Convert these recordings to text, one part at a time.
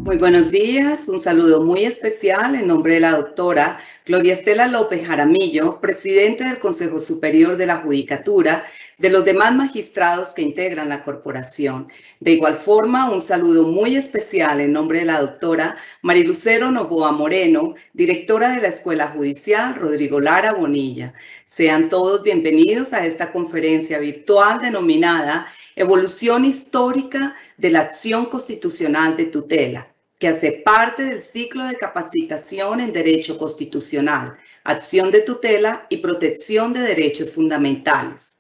Muy buenos días, un saludo muy especial en nombre de la doctora Gloria Estela López Jaramillo, presidenta del Consejo Superior de la Judicatura, de los demás magistrados que integran la corporación. De igual forma, un saludo muy especial en nombre de la doctora Marilucero Novoa Moreno, directora de la Escuela Judicial Rodrigo Lara Bonilla. Sean todos bienvenidos a esta conferencia virtual denominada Evolución histórica de la acción constitucional de tutela, que hace parte del ciclo de capacitación en Derecho Constitucional, acción de tutela y protección de derechos fundamentales.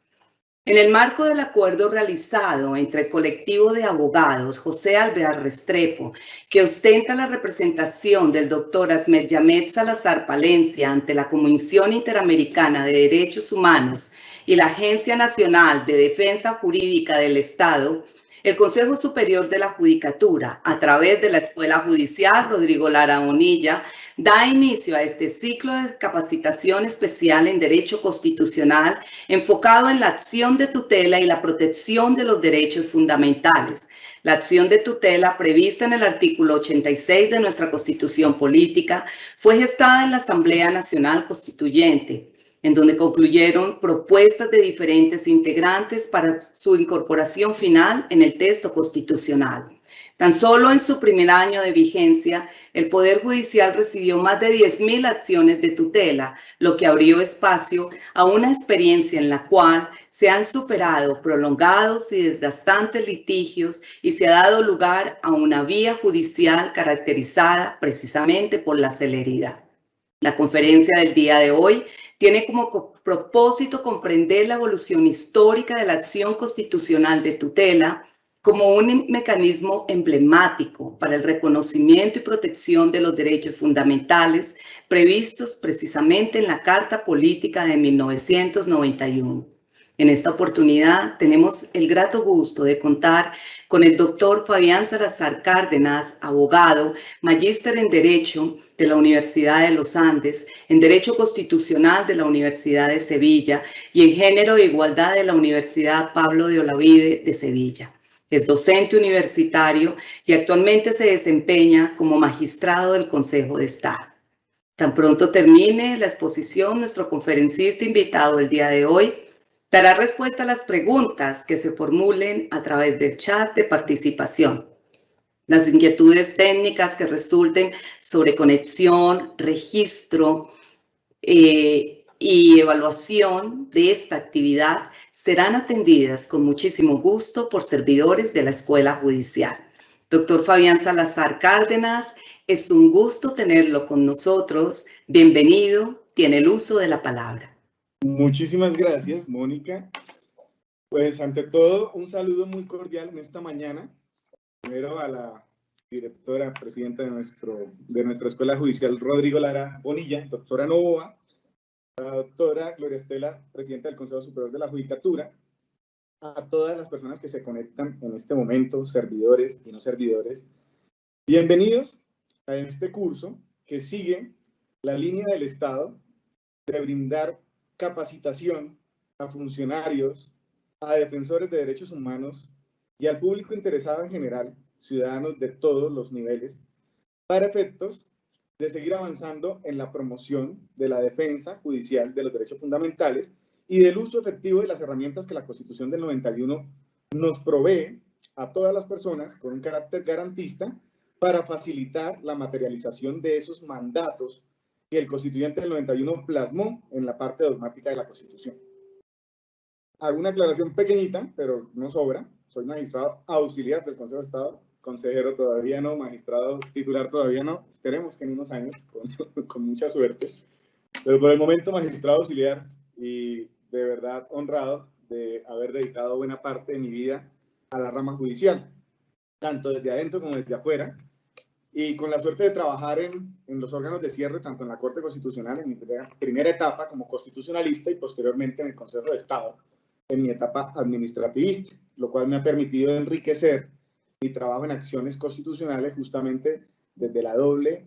En el marco del acuerdo realizado entre el colectivo de abogados José Alvear Restrepo, que ostenta la representación del doctor Ahmed Yamed Salazar Palencia ante la Comisión Interamericana de Derechos Humanos y la Agencia Nacional de Defensa Jurídica del Estado, el Consejo Superior de la Judicatura, a través de la Escuela Judicial Rodrigo Lara Bonilla, da inicio a este ciclo de capacitación especial en Derecho Constitucional enfocado en la acción de tutela y la protección de los derechos fundamentales. La acción de tutela prevista en el artículo 86 de nuestra Constitución Política fue gestada en la Asamblea Nacional Constituyente, en donde concluyeron propuestas de diferentes integrantes para su incorporación final en el texto constitucional. Tan solo en su primer año de vigencia, el Poder Judicial recibió más de 10.000 acciones de tutela, lo que abrió espacio a una experiencia en la cual se han superado prolongados y desgastantes litigios y se ha dado lugar a una vía judicial caracterizada precisamente por la celeridad. La conferencia del día de hoy tiene como propósito comprender la evolución histórica de la acción constitucional de tutela como un mecanismo emblemático para el reconocimiento y protección de los derechos fundamentales previstos precisamente en la Carta Política de 1991. En esta oportunidad tenemos el grato gusto de contar con el doctor Fabián Salazar Cárdenas, abogado, magíster en Derecho de la Universidad de los Andes, en Derecho Constitucional de la Universidad de Sevilla y en Género e Igualdad de la Universidad Pablo de Olavide de Sevilla. Es docente universitario y actualmente se desempeña como magistrado del Consejo de Estado. Tan pronto termine la exposición, nuestro conferencista invitado del día de hoy dará respuesta a las preguntas que se formulen a través del chat de participación. Las inquietudes técnicas que resulten sobre conexión, registro y evaluación de esta actividad serán atendidas con muchísimo gusto por servidores de la Escuela Judicial. Doctor Fabián Salazar Cárdenas, es un gusto tenerlo con nosotros. Bienvenido, tiene el uso de la palabra. Muchísimas gracias, Mónica. Pues ante todo, un saludo muy cordial en esta mañana. Primero a la directora, presidenta de nuestra Escuela Judicial, Rodrigo Lara Bonilla, doctora Novoa, a la doctora Gloria Estela, presidenta del Consejo Superior de la Judicatura, a todas las personas que se conectan en este momento, servidores y no servidores. Bienvenidos a este curso que sigue la línea del Estado de brindar capacitación a funcionarios, a defensores de derechos humanos y al público interesado en general, ciudadanos de todos los niveles, para efectos de seguir avanzando en la promoción de la defensa judicial de los derechos fundamentales y del uso efectivo de las herramientas que la Constitución del 91 nos provee a todas las personas con un carácter garantista para facilitar la materialización de esos mandatos que el constituyente del 91 plasmó en la parte dogmática de la Constitución. Hago una aclaración pequeñita, pero no sobra. Soy magistrado auxiliar del Consejo de Estado, consejero todavía no, magistrado titular todavía no. Esperemos que en unos años, con mucha suerte. Pero por el momento magistrado auxiliar y de verdad honrado de haber dedicado buena parte de mi vida a la rama judicial, tanto desde adentro como desde afuera. Y con la suerte de trabajar en los órganos de cierre, tanto en la Corte Constitucional, en mi primera etapa como constitucionalista y posteriormente en el Consejo de Estado, en mi etapa administrativista, lo cual me ha permitido enriquecer mi trabajo en acciones constitucionales justamente desde la doble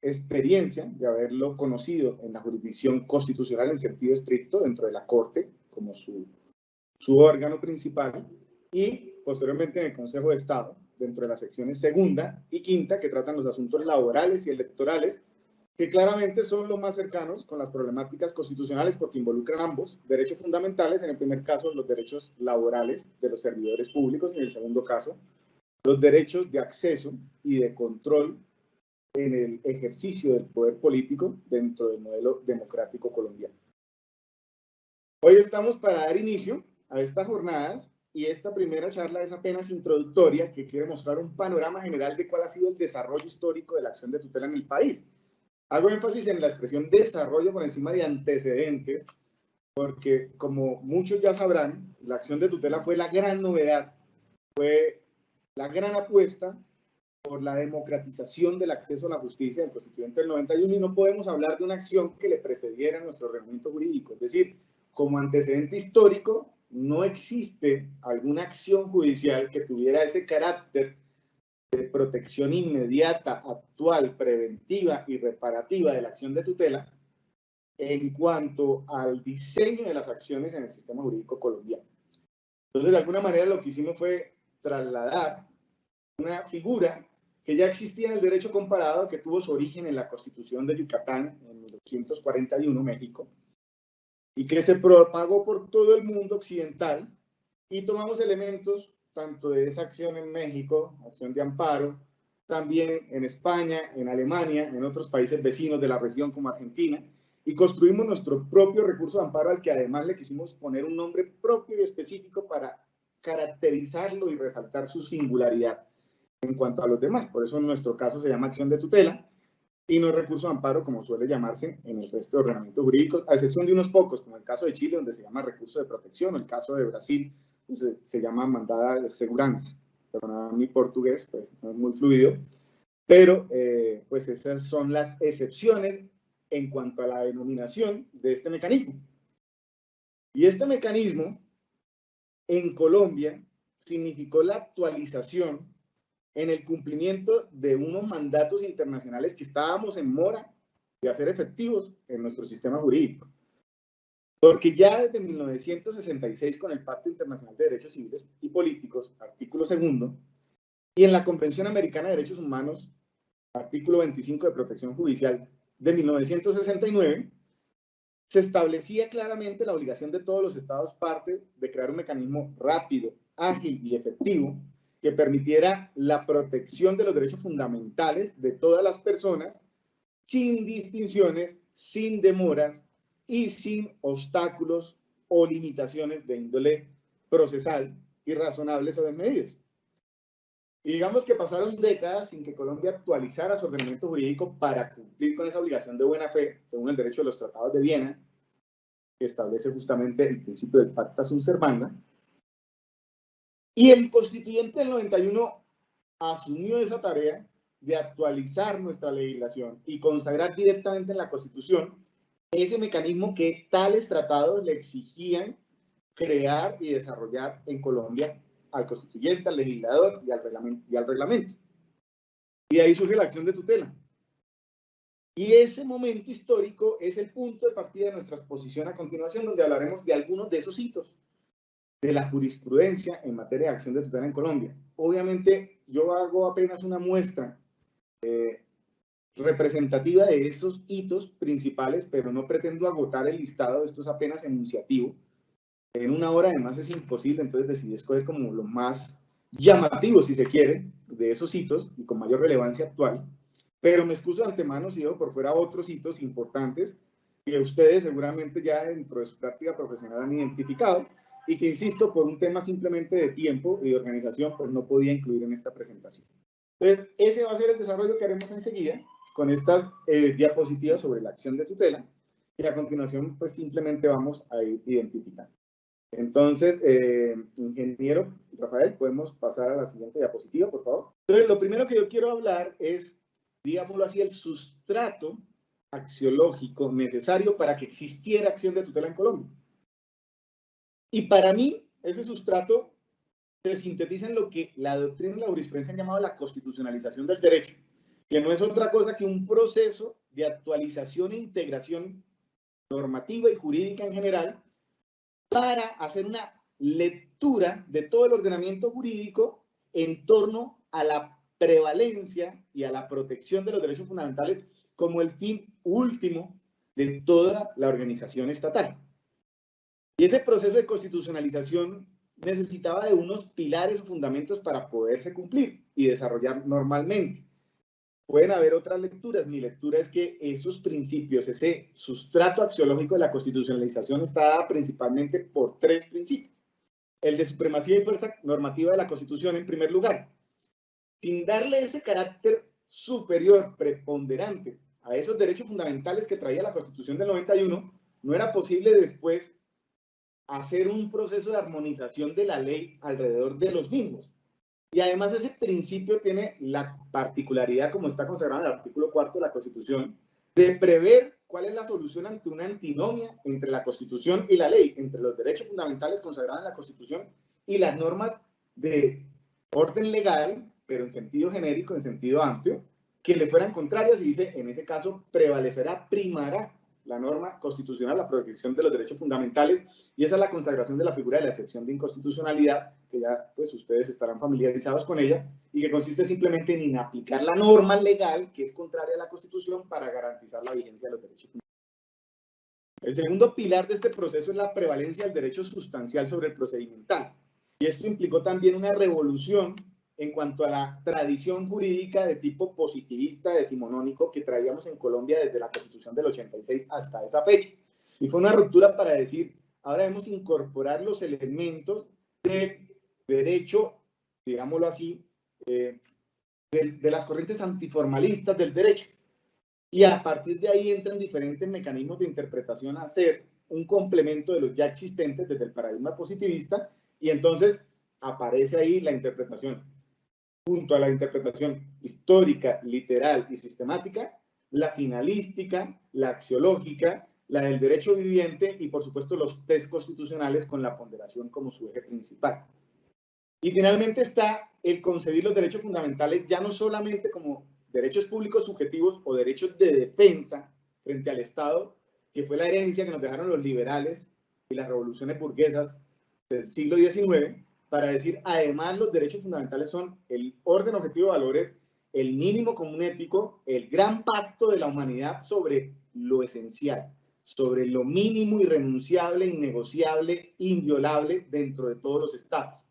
experiencia de haberlo conocido en la jurisdicción constitucional en sentido estricto dentro de la Corte como su órgano principal y posteriormente en el Consejo de Estado, dentro de las secciones segunda y quinta, que tratan los asuntos laborales y electorales, que claramente son los más cercanos con las problemáticas constitucionales porque involucran ambos derechos fundamentales, en el primer caso los derechos laborales de los servidores públicos y en el segundo caso los derechos de acceso y de control en el ejercicio del poder político dentro del modelo democrático colombiano. Hoy estamos para dar inicio a estas jornadas y esta primera charla es apenas introductoria que quiere mostrar un panorama general de cuál ha sido el desarrollo histórico de la acción de tutela en el país. Hago énfasis en la expresión desarrollo por encima de antecedentes, porque como muchos ya sabrán, la acción de tutela fue la gran novedad, fue la gran apuesta por la democratización del acceso a la justicia del Constituyente del 91 y no podemos hablar de una acción que le precediera a nuestro ordenamiento jurídico. Es decir, como antecedente histórico, no existe alguna acción judicial que tuviera ese carácter de protección inmediata, actual, preventiva y reparativa de la acción de tutela en cuanto al diseño de las acciones en el sistema jurídico colombiano. Entonces, de alguna manera, lo que hicimos fue trasladar una figura que ya existía en el derecho comparado, que tuvo su origen en la Constitución de Yucatán en 1841, México, y que se propagó por todo el mundo occidental, y tomamos elementos tanto de esa acción en México, acción de amparo, también en España, en Alemania, en otros países vecinos de la región como Argentina, y construimos nuestro propio recurso de amparo al que además le quisimos poner un nombre propio y específico para caracterizarlo y resaltar su singularidad en cuanto a los demás. Por eso en nuestro caso se llama acción de tutela y no recurso de amparo como suele llamarse en el resto de ordenamientos jurídicos, a excepción de unos pocos, como el caso de Chile, donde se llama recurso de protección, o el caso de Brasil, pues, se llama mandada de seguranza. Perdona mi portugués, pues no es muy fluido, pero pues esas son las excepciones en cuanto a la denominación de este mecanismo. Y este mecanismo en Colombia significó la actualización en el cumplimiento de unos mandatos internacionales que estábamos en mora de hacer efectivos en nuestro sistema jurídico. Porque ya desde 1966, con el Pacto Internacional de Derechos Civiles y Políticos, artículo 2, y en la Convención Americana de Derechos Humanos, artículo 25 de Protección Judicial de 1969, se establecía claramente la obligación de todos los estados partes de crear un mecanismo rápido, ágil y efectivo que permitiera la protección de los derechos fundamentales de todas las personas sin distinciones, sin demoras y sin obstáculos o limitaciones de índole procesal irrazonables o desmedidos. Y digamos que pasaron décadas sin que Colombia actualizara su ordenamiento jurídico para cumplir con esa obligación de buena fe, según el derecho de los tratados de Viena, que establece justamente el principio del pacta sunt servanda. Y el constituyente del 91 asumió esa tarea de actualizar nuestra legislación y consagrar directamente en la Constitución ese mecanismo que tales tratados le exigían crear y desarrollar en Colombia al constituyente, al legislador y al reglamento. Y de ahí surge la acción de tutela. Y ese momento histórico es el punto de partida de nuestra exposición a continuación, donde hablaremos de algunos de esos hitos de la jurisprudencia en materia de acción de tutela en Colombia. Obviamente, yo hago apenas una muestra representativa de esos hitos principales, pero no pretendo agotar el listado, esto es apenas enunciativo. En una hora además es imposible, entonces decidí escoger como lo más llamativo, si se quiere, de esos hitos y con mayor relevancia actual, pero me excuso de antemano si dejo por fuera otros hitos importantes que ustedes seguramente ya dentro de su práctica profesional han identificado y que, insisto, por un tema simplemente de tiempo y de organización, pues no podía incluir en esta presentación. Entonces, ese va a ser el desarrollo que haremos enseguida con estas diapositivas sobre la acción de tutela y a continuación, pues simplemente vamos a ir identificando. Entonces, ingeniero Rafael, podemos pasar a la siguiente diapositiva, por favor. Entonces, lo primero que yo quiero hablar es, digámoslo así, el sustrato axiológico necesario para que existiera acción de tutela en Colombia. Y para mí, ese sustrato se sintetiza en lo que la doctrina y la jurisprudencia han llamado la constitucionalización del derecho, que no es otra cosa que un proceso de actualización e integración normativa y jurídica en general para hacer una lectura de todo el ordenamiento jurídico en torno a la prevalencia y a la protección de los derechos fundamentales como el fin último de toda la organización estatal. Y ese proceso de constitucionalización necesitaba de unos pilares o fundamentos para poderse cumplir y desarrollar normalmente. Pueden haber otras lecturas. Mi lectura es que esos principios, ese sustrato axiológico de la constitucionalización está dada principalmente por tres principios. El de supremacía y fuerza normativa de la Constitución, en primer lugar. Sin darle ese carácter superior, preponderante a esos derechos fundamentales que traía la Constitución del 91, no era posible después hacer un proceso de armonización de la ley alrededor de los mismos. Y además ese principio tiene la particularidad, como está consagrado en el artículo 4 de la Constitución, de prever cuál es la solución ante una antinomia entre la Constitución y la ley, entre los derechos fundamentales consagrados en la Constitución y las normas de orden legal, pero en sentido genérico, en sentido amplio, que le fueran contrarias, y dice, en ese caso, prevalecerá, primará la norma constitucional, la protección de los derechos fundamentales, y esa es la consagración de la figura de la excepción de inconstitucionalidad, que ya pues ustedes estarán familiarizados con ella, y que consiste simplemente en inaplicar la norma legal que es contraria a la Constitución para garantizar la vigencia de los derechos fundamentales. El segundo pilar de este proceso es la prevalencia del derecho sustancial sobre el procedimental, y esto implicó también una revolución en cuanto a la tradición jurídica de tipo positivista decimonónico que traíamos en Colombia desde la Constitución del 86 hasta esa fecha. Y fue una ruptura para decir, ahora debemos incorporar los elementos de derecho, digámoslo así, de las corrientes antiformalistas del derecho. Y a partir de ahí entran diferentes mecanismos de interpretación a ser un complemento de los ya existentes desde el paradigma positivista, y entonces aparece ahí la interpretación. Junto a la interpretación histórica, literal y sistemática, la finalística, la axiológica, la del derecho viviente y, por supuesto, los test constitucionales con la ponderación como su eje principal. Y finalmente está el concebir los derechos fundamentales ya no solamente como derechos públicos subjetivos o derechos de defensa frente al Estado, que fue la herencia que nos dejaron los liberales y las revoluciones burguesas del siglo XIX, para decir, además, los derechos fundamentales son el orden objetivo de valores, el mínimo común ético, el gran pacto de la humanidad sobre lo esencial, sobre lo mínimo, irrenunciable, innegociable, inviolable dentro de todos los estados.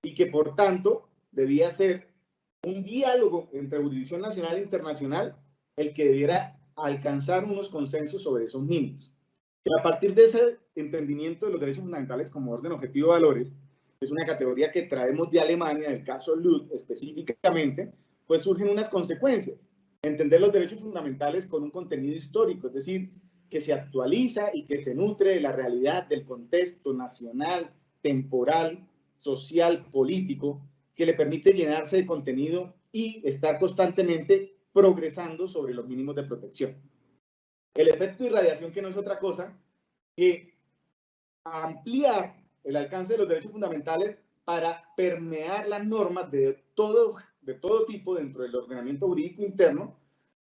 Y que, por tanto, debía ser un diálogo entre jurisdicción nacional e internacional el que debiera alcanzar unos consensos sobre esos mínimos. Y a partir de ese entendimiento de los derechos fundamentales como orden objetivo de valores, es una categoría que traemos de Alemania, en el caso Lud específicamente, pues surgen unas consecuencias. Entender los derechos fundamentales con un contenido histórico, es decir, que se actualiza y que se nutre de la realidad, del contexto nacional, temporal, social, político, que le permite llenarse de contenido y estar constantemente progresando sobre los mínimos de protección. El efecto de irradiación, que no es otra cosa que ampliar el alcance de los derechos fundamentales para permear las normas de todo tipo dentro del ordenamiento jurídico interno,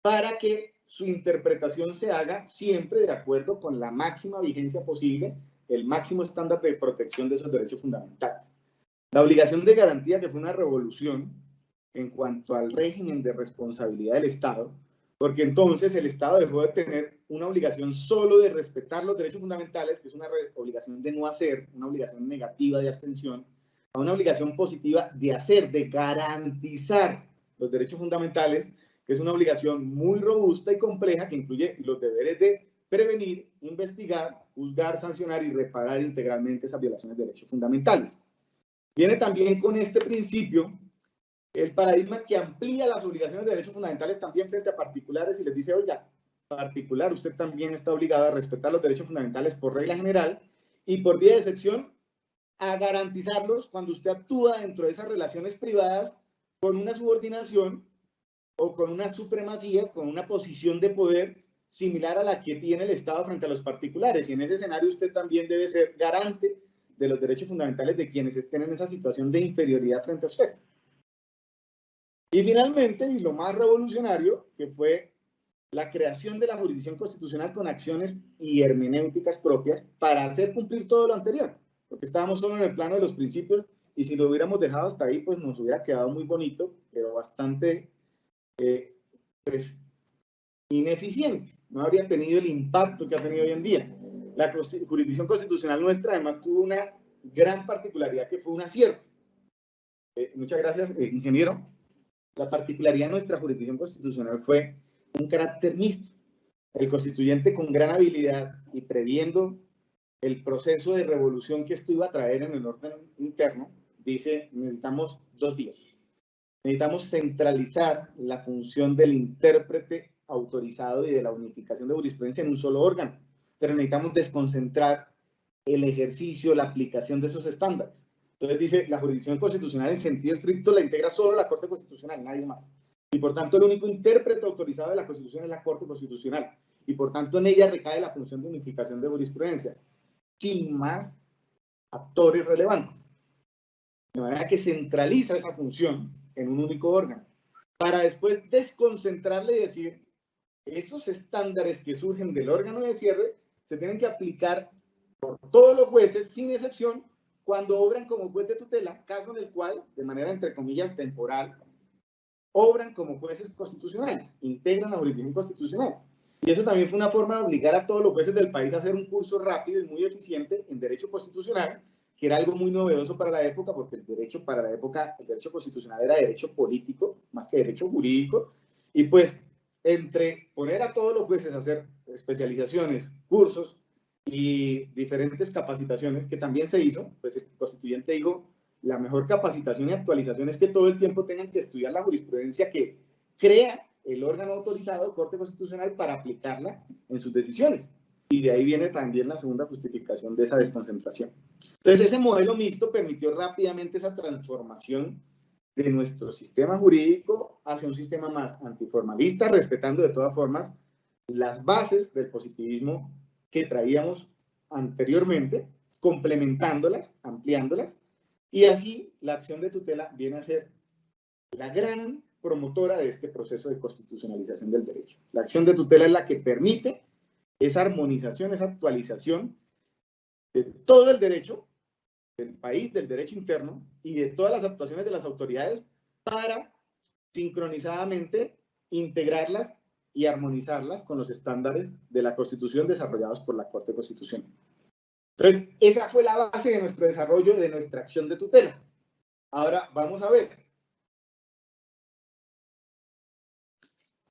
para que su interpretación se haga siempre de acuerdo con la máxima vigencia posible, el máximo estándar de protección de esos derechos fundamentales. La obligación de garantía, que fue una revolución en cuanto al régimen de responsabilidad del Estado, porque entonces el Estado dejó de tener una obligación solo de respetar los derechos fundamentales, que es una obligación de no hacer, una obligación negativa de abstención, a una obligación positiva de hacer, de garantizar los derechos fundamentales, que es una obligación muy robusta y compleja que incluye los deberes de prevenir, investigar, juzgar, sancionar y reparar integralmente esas violaciones de derechos fundamentales. Viene también con este principio el paradigma que amplía las obligaciones de derechos fundamentales también frente a particulares y les dice, oiga, particular, usted también está obligado a respetar los derechos fundamentales por regla general y por vía de excepción a garantizarlos cuando usted actúa dentro de esas relaciones privadas con una subordinación o con una supremacía, con una posición de poder similar a la que tiene el Estado frente a los particulares. Y en ese escenario usted también debe ser garante de los derechos fundamentales de quienes estén en esa situación de inferioridad frente a usted. Y finalmente, y lo más revolucionario, que fue la creación de la jurisdicción constitucional con acciones y hermenéuticas propias para hacer cumplir todo lo anterior, porque estábamos solo en el plano de los principios y si lo hubiéramos dejado hasta ahí, pues nos hubiera quedado muy bonito, pero bastante pues, ineficiente. No habría tenido el impacto que ha tenido hoy en día. La jurisdicción constitucional nuestra además tuvo una gran particularidad que fue un acierto. Muchas gracias, ingeniero. La particularidad de nuestra jurisdicción constitucional fue un carácter mixto. El constituyente con gran habilidad y previendo el proceso de revolución que esto iba a traer en el orden interno, dice, necesitamos 2 vías. Necesitamos centralizar la función del intérprete autorizado y de la unificación de jurisprudencia en un solo órgano, pero necesitamos desconcentrar el ejercicio, la aplicación de esos estándares. Entonces dice, la jurisdicción constitucional en sentido estricto la integra solo la Corte Constitucional, nadie más. Y por tanto el único intérprete autorizado de la Constitución es la Corte Constitucional. Y por tanto en ella recae la función de unificación de jurisprudencia, sin más actores relevantes. De manera que centraliza esa función en un único órgano, para después desconcentrarle y decir, esos estándares que surgen del órgano de cierre se tienen que aplicar por todos los jueces, sin excepción, cuando obran como juez de tutela, caso en el cual, de manera entre comillas temporal, obran como jueces constitucionales, integran la jurisdicción constitucional. Y eso también fue una forma de obligar a todos los jueces del país a hacer un curso rápido y muy eficiente en derecho constitucional, que era algo muy novedoso para la época, porque el derecho para la época, el derecho constitucional era derecho político, más que derecho jurídico, y pues entre poner a todos los jueces a hacer especializaciones, cursos y diferentes capacitaciones, que también se hizo, pues el constituyente dijo, la mejor capacitación y actualización es que todo el tiempo tengan que estudiar la jurisprudencia que crea el órgano autorizado, Corte Constitucional, para aplicarla en sus decisiones. Y de ahí viene también la segunda justificación de esa desconcentración. Entonces, ese modelo mixto permitió rápidamente esa transformación de nuestro sistema jurídico hacia un sistema más antiformalista, respetando de todas formas las bases del positivismo que traíamos anteriormente, complementándolas, ampliándolas, y así la acción de tutela viene a ser la gran promotora de este proceso de constitucionalización del derecho. La acción de tutela es la que permite esa armonización, esa actualización de todo el derecho del país, del derecho interno y de todas las actuaciones de las autoridades para sincronizadamente integrarlas y armonizarlas con los estándares de la Constitución desarrollados por la Corte Constitucional. Entonces, esa fue la base de nuestro desarrollo, de nuestra acción de tutela. Ahora, vamos a ver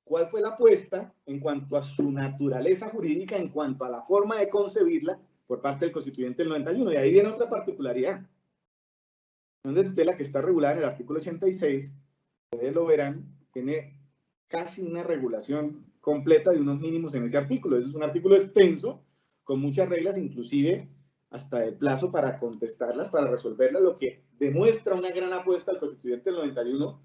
cuál fue la apuesta en cuanto a su naturaleza jurídica, en cuanto a la forma de concebirla por parte del constituyente del 91. Y ahí viene otra particularidad. La acción de tutela, que está regulada en el artículo 86, ustedes lo verán, tiene casi una regulación completa de unos mínimos en ese artículo. Es un artículo extenso, con muchas reglas, inclusive hasta el plazo para contestarlas, para resolverlas, lo que demuestra una gran apuesta al constituyente del 91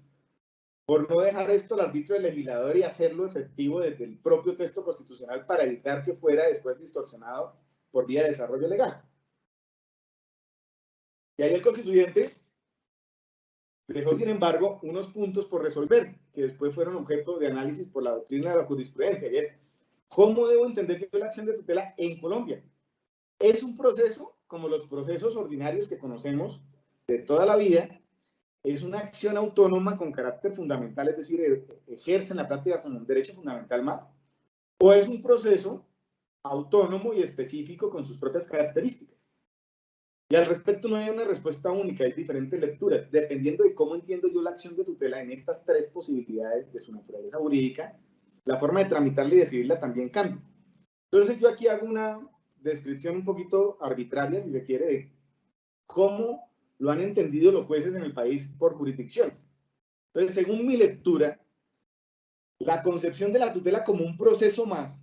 por no dejar esto al arbitrio del legislador y hacerlo efectivo desde el propio texto constitucional para evitar que fuera después distorsionado por vía de desarrollo legal. Y ahí el constituyente dejó, sin embargo, unos puntos por resolver, que después fueron objeto de análisis por la doctrina de la jurisprudencia, y es, ¿cómo debo entender yo la acción de tutela en Colombia? Es un proceso como los procesos ordinarios que conocemos de toda la vida, es una acción autónoma con carácter fundamental, es decir, ejerce en la práctica como un derecho fundamental más, o es un proceso autónomo y específico con sus propias características. Y al respecto no hay una respuesta única, hay diferentes lecturas, dependiendo de cómo entiendo yo la acción de tutela en estas 3 posibilidades de su naturaleza jurídica, la forma de tramitarla y decidirla también cambia. Entonces yo aquí hago una descripción un poquito arbitraria, si se quiere, de cómo lo han entendido los jueces en el país por jurisdicciones. Entonces, según mi lectura, la concepción de la tutela como un proceso más,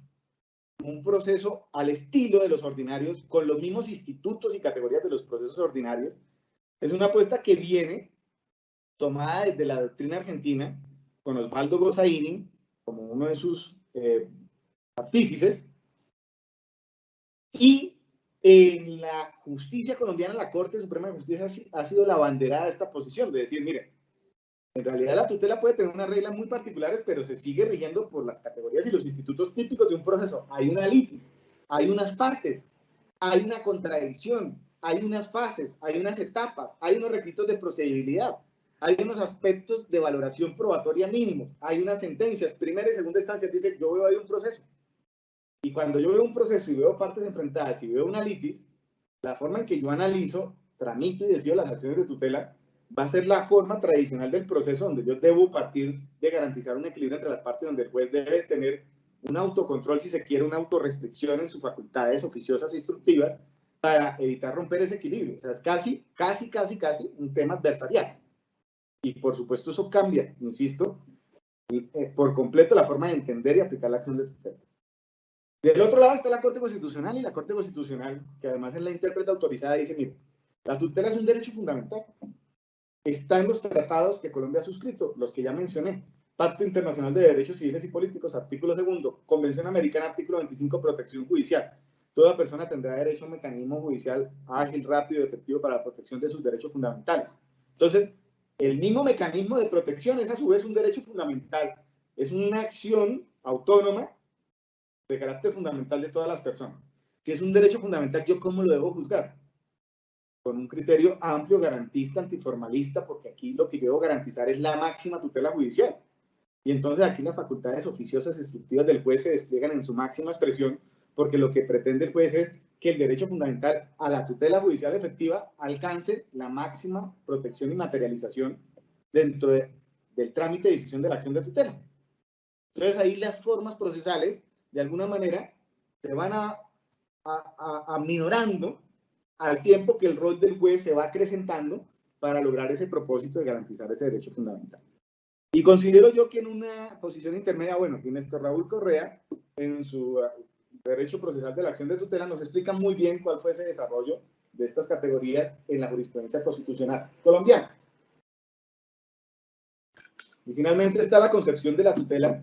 un proceso al estilo de los ordinarios, con los mismos institutos y categorías de los procesos ordinarios, es una apuesta que viene tomada desde la doctrina argentina, con Osvaldo Gozaini como uno de sus artífices, y en la justicia colombiana, la Corte Suprema de Justicia ha sido la abanderada de esta posición, de decir, mire, en realidad la tutela puede tener unas reglas muy particulares, pero se sigue rigiendo por las categorías y los institutos típicos de un proceso. Hay una litis, hay unas partes, hay una contradicción, hay unas fases, hay unas etapas, hay unos requisitos de procedibilidad, hay unos aspectos de valoración probatoria mínimos, hay unas sentencias, primera y segunda instancia, dice, yo veo ahí un proceso. Y cuando yo veo un proceso y veo partes enfrentadas y veo una litis, la forma en que yo analizo, tramito y decido las acciones de tutela, va a ser la forma tradicional del proceso donde yo debo partir de garantizar un equilibrio entre las partes, donde el juez debe tener un autocontrol, si se quiere, una autorrestricción en sus facultades oficiosas e instructivas para evitar romper ese equilibrio. O sea, es casi un tema adversarial. Y por supuesto eso cambia, insisto, por completo la forma de entender y aplicar la acción de tutela. Del otro lado está la Corte Constitucional, y la Corte Constitucional, que además es la intérprete autorizada, dice, mire, la tutela es un derecho fundamental. Está en los tratados que Colombia ha suscrito, los que ya mencioné. Pacto Internacional de Derechos Civiles y Políticos, artículo 2, Convención Americana, artículo 25, protección judicial. Toda persona tendrá derecho a un mecanismo judicial ágil, rápido y efectivo para la protección de sus derechos fundamentales. Entonces, el mismo mecanismo de protección es a su vez un derecho fundamental. Es una acción autónoma de carácter fundamental de todas las personas. Si es un derecho fundamental, ¿yo cómo lo debo juzgar? Con un criterio amplio, garantista, antiformalista, porque aquí lo que yo debo garantizar es la máxima tutela judicial. Y entonces aquí las facultades oficiosas instructivas del juez se despliegan en su máxima expresión, porque lo que pretende el juez es que el derecho fundamental a la tutela judicial efectiva alcance la máxima protección y materialización dentro del trámite de decisión de la acción de tutela. Entonces ahí las formas procesales, de alguna manera, se van aminorando al tiempo que el rol del juez se va acrecentando para lograr ese propósito de garantizar ese derecho fundamental. Y considero yo que en una posición intermedia, bueno, aquí Néstor Raúl Correa, en su derecho procesal de la acción de tutela, nos explica muy bien cuál fue ese desarrollo de estas categorías en la jurisprudencia constitucional colombiana. Y finalmente está la concepción de la tutela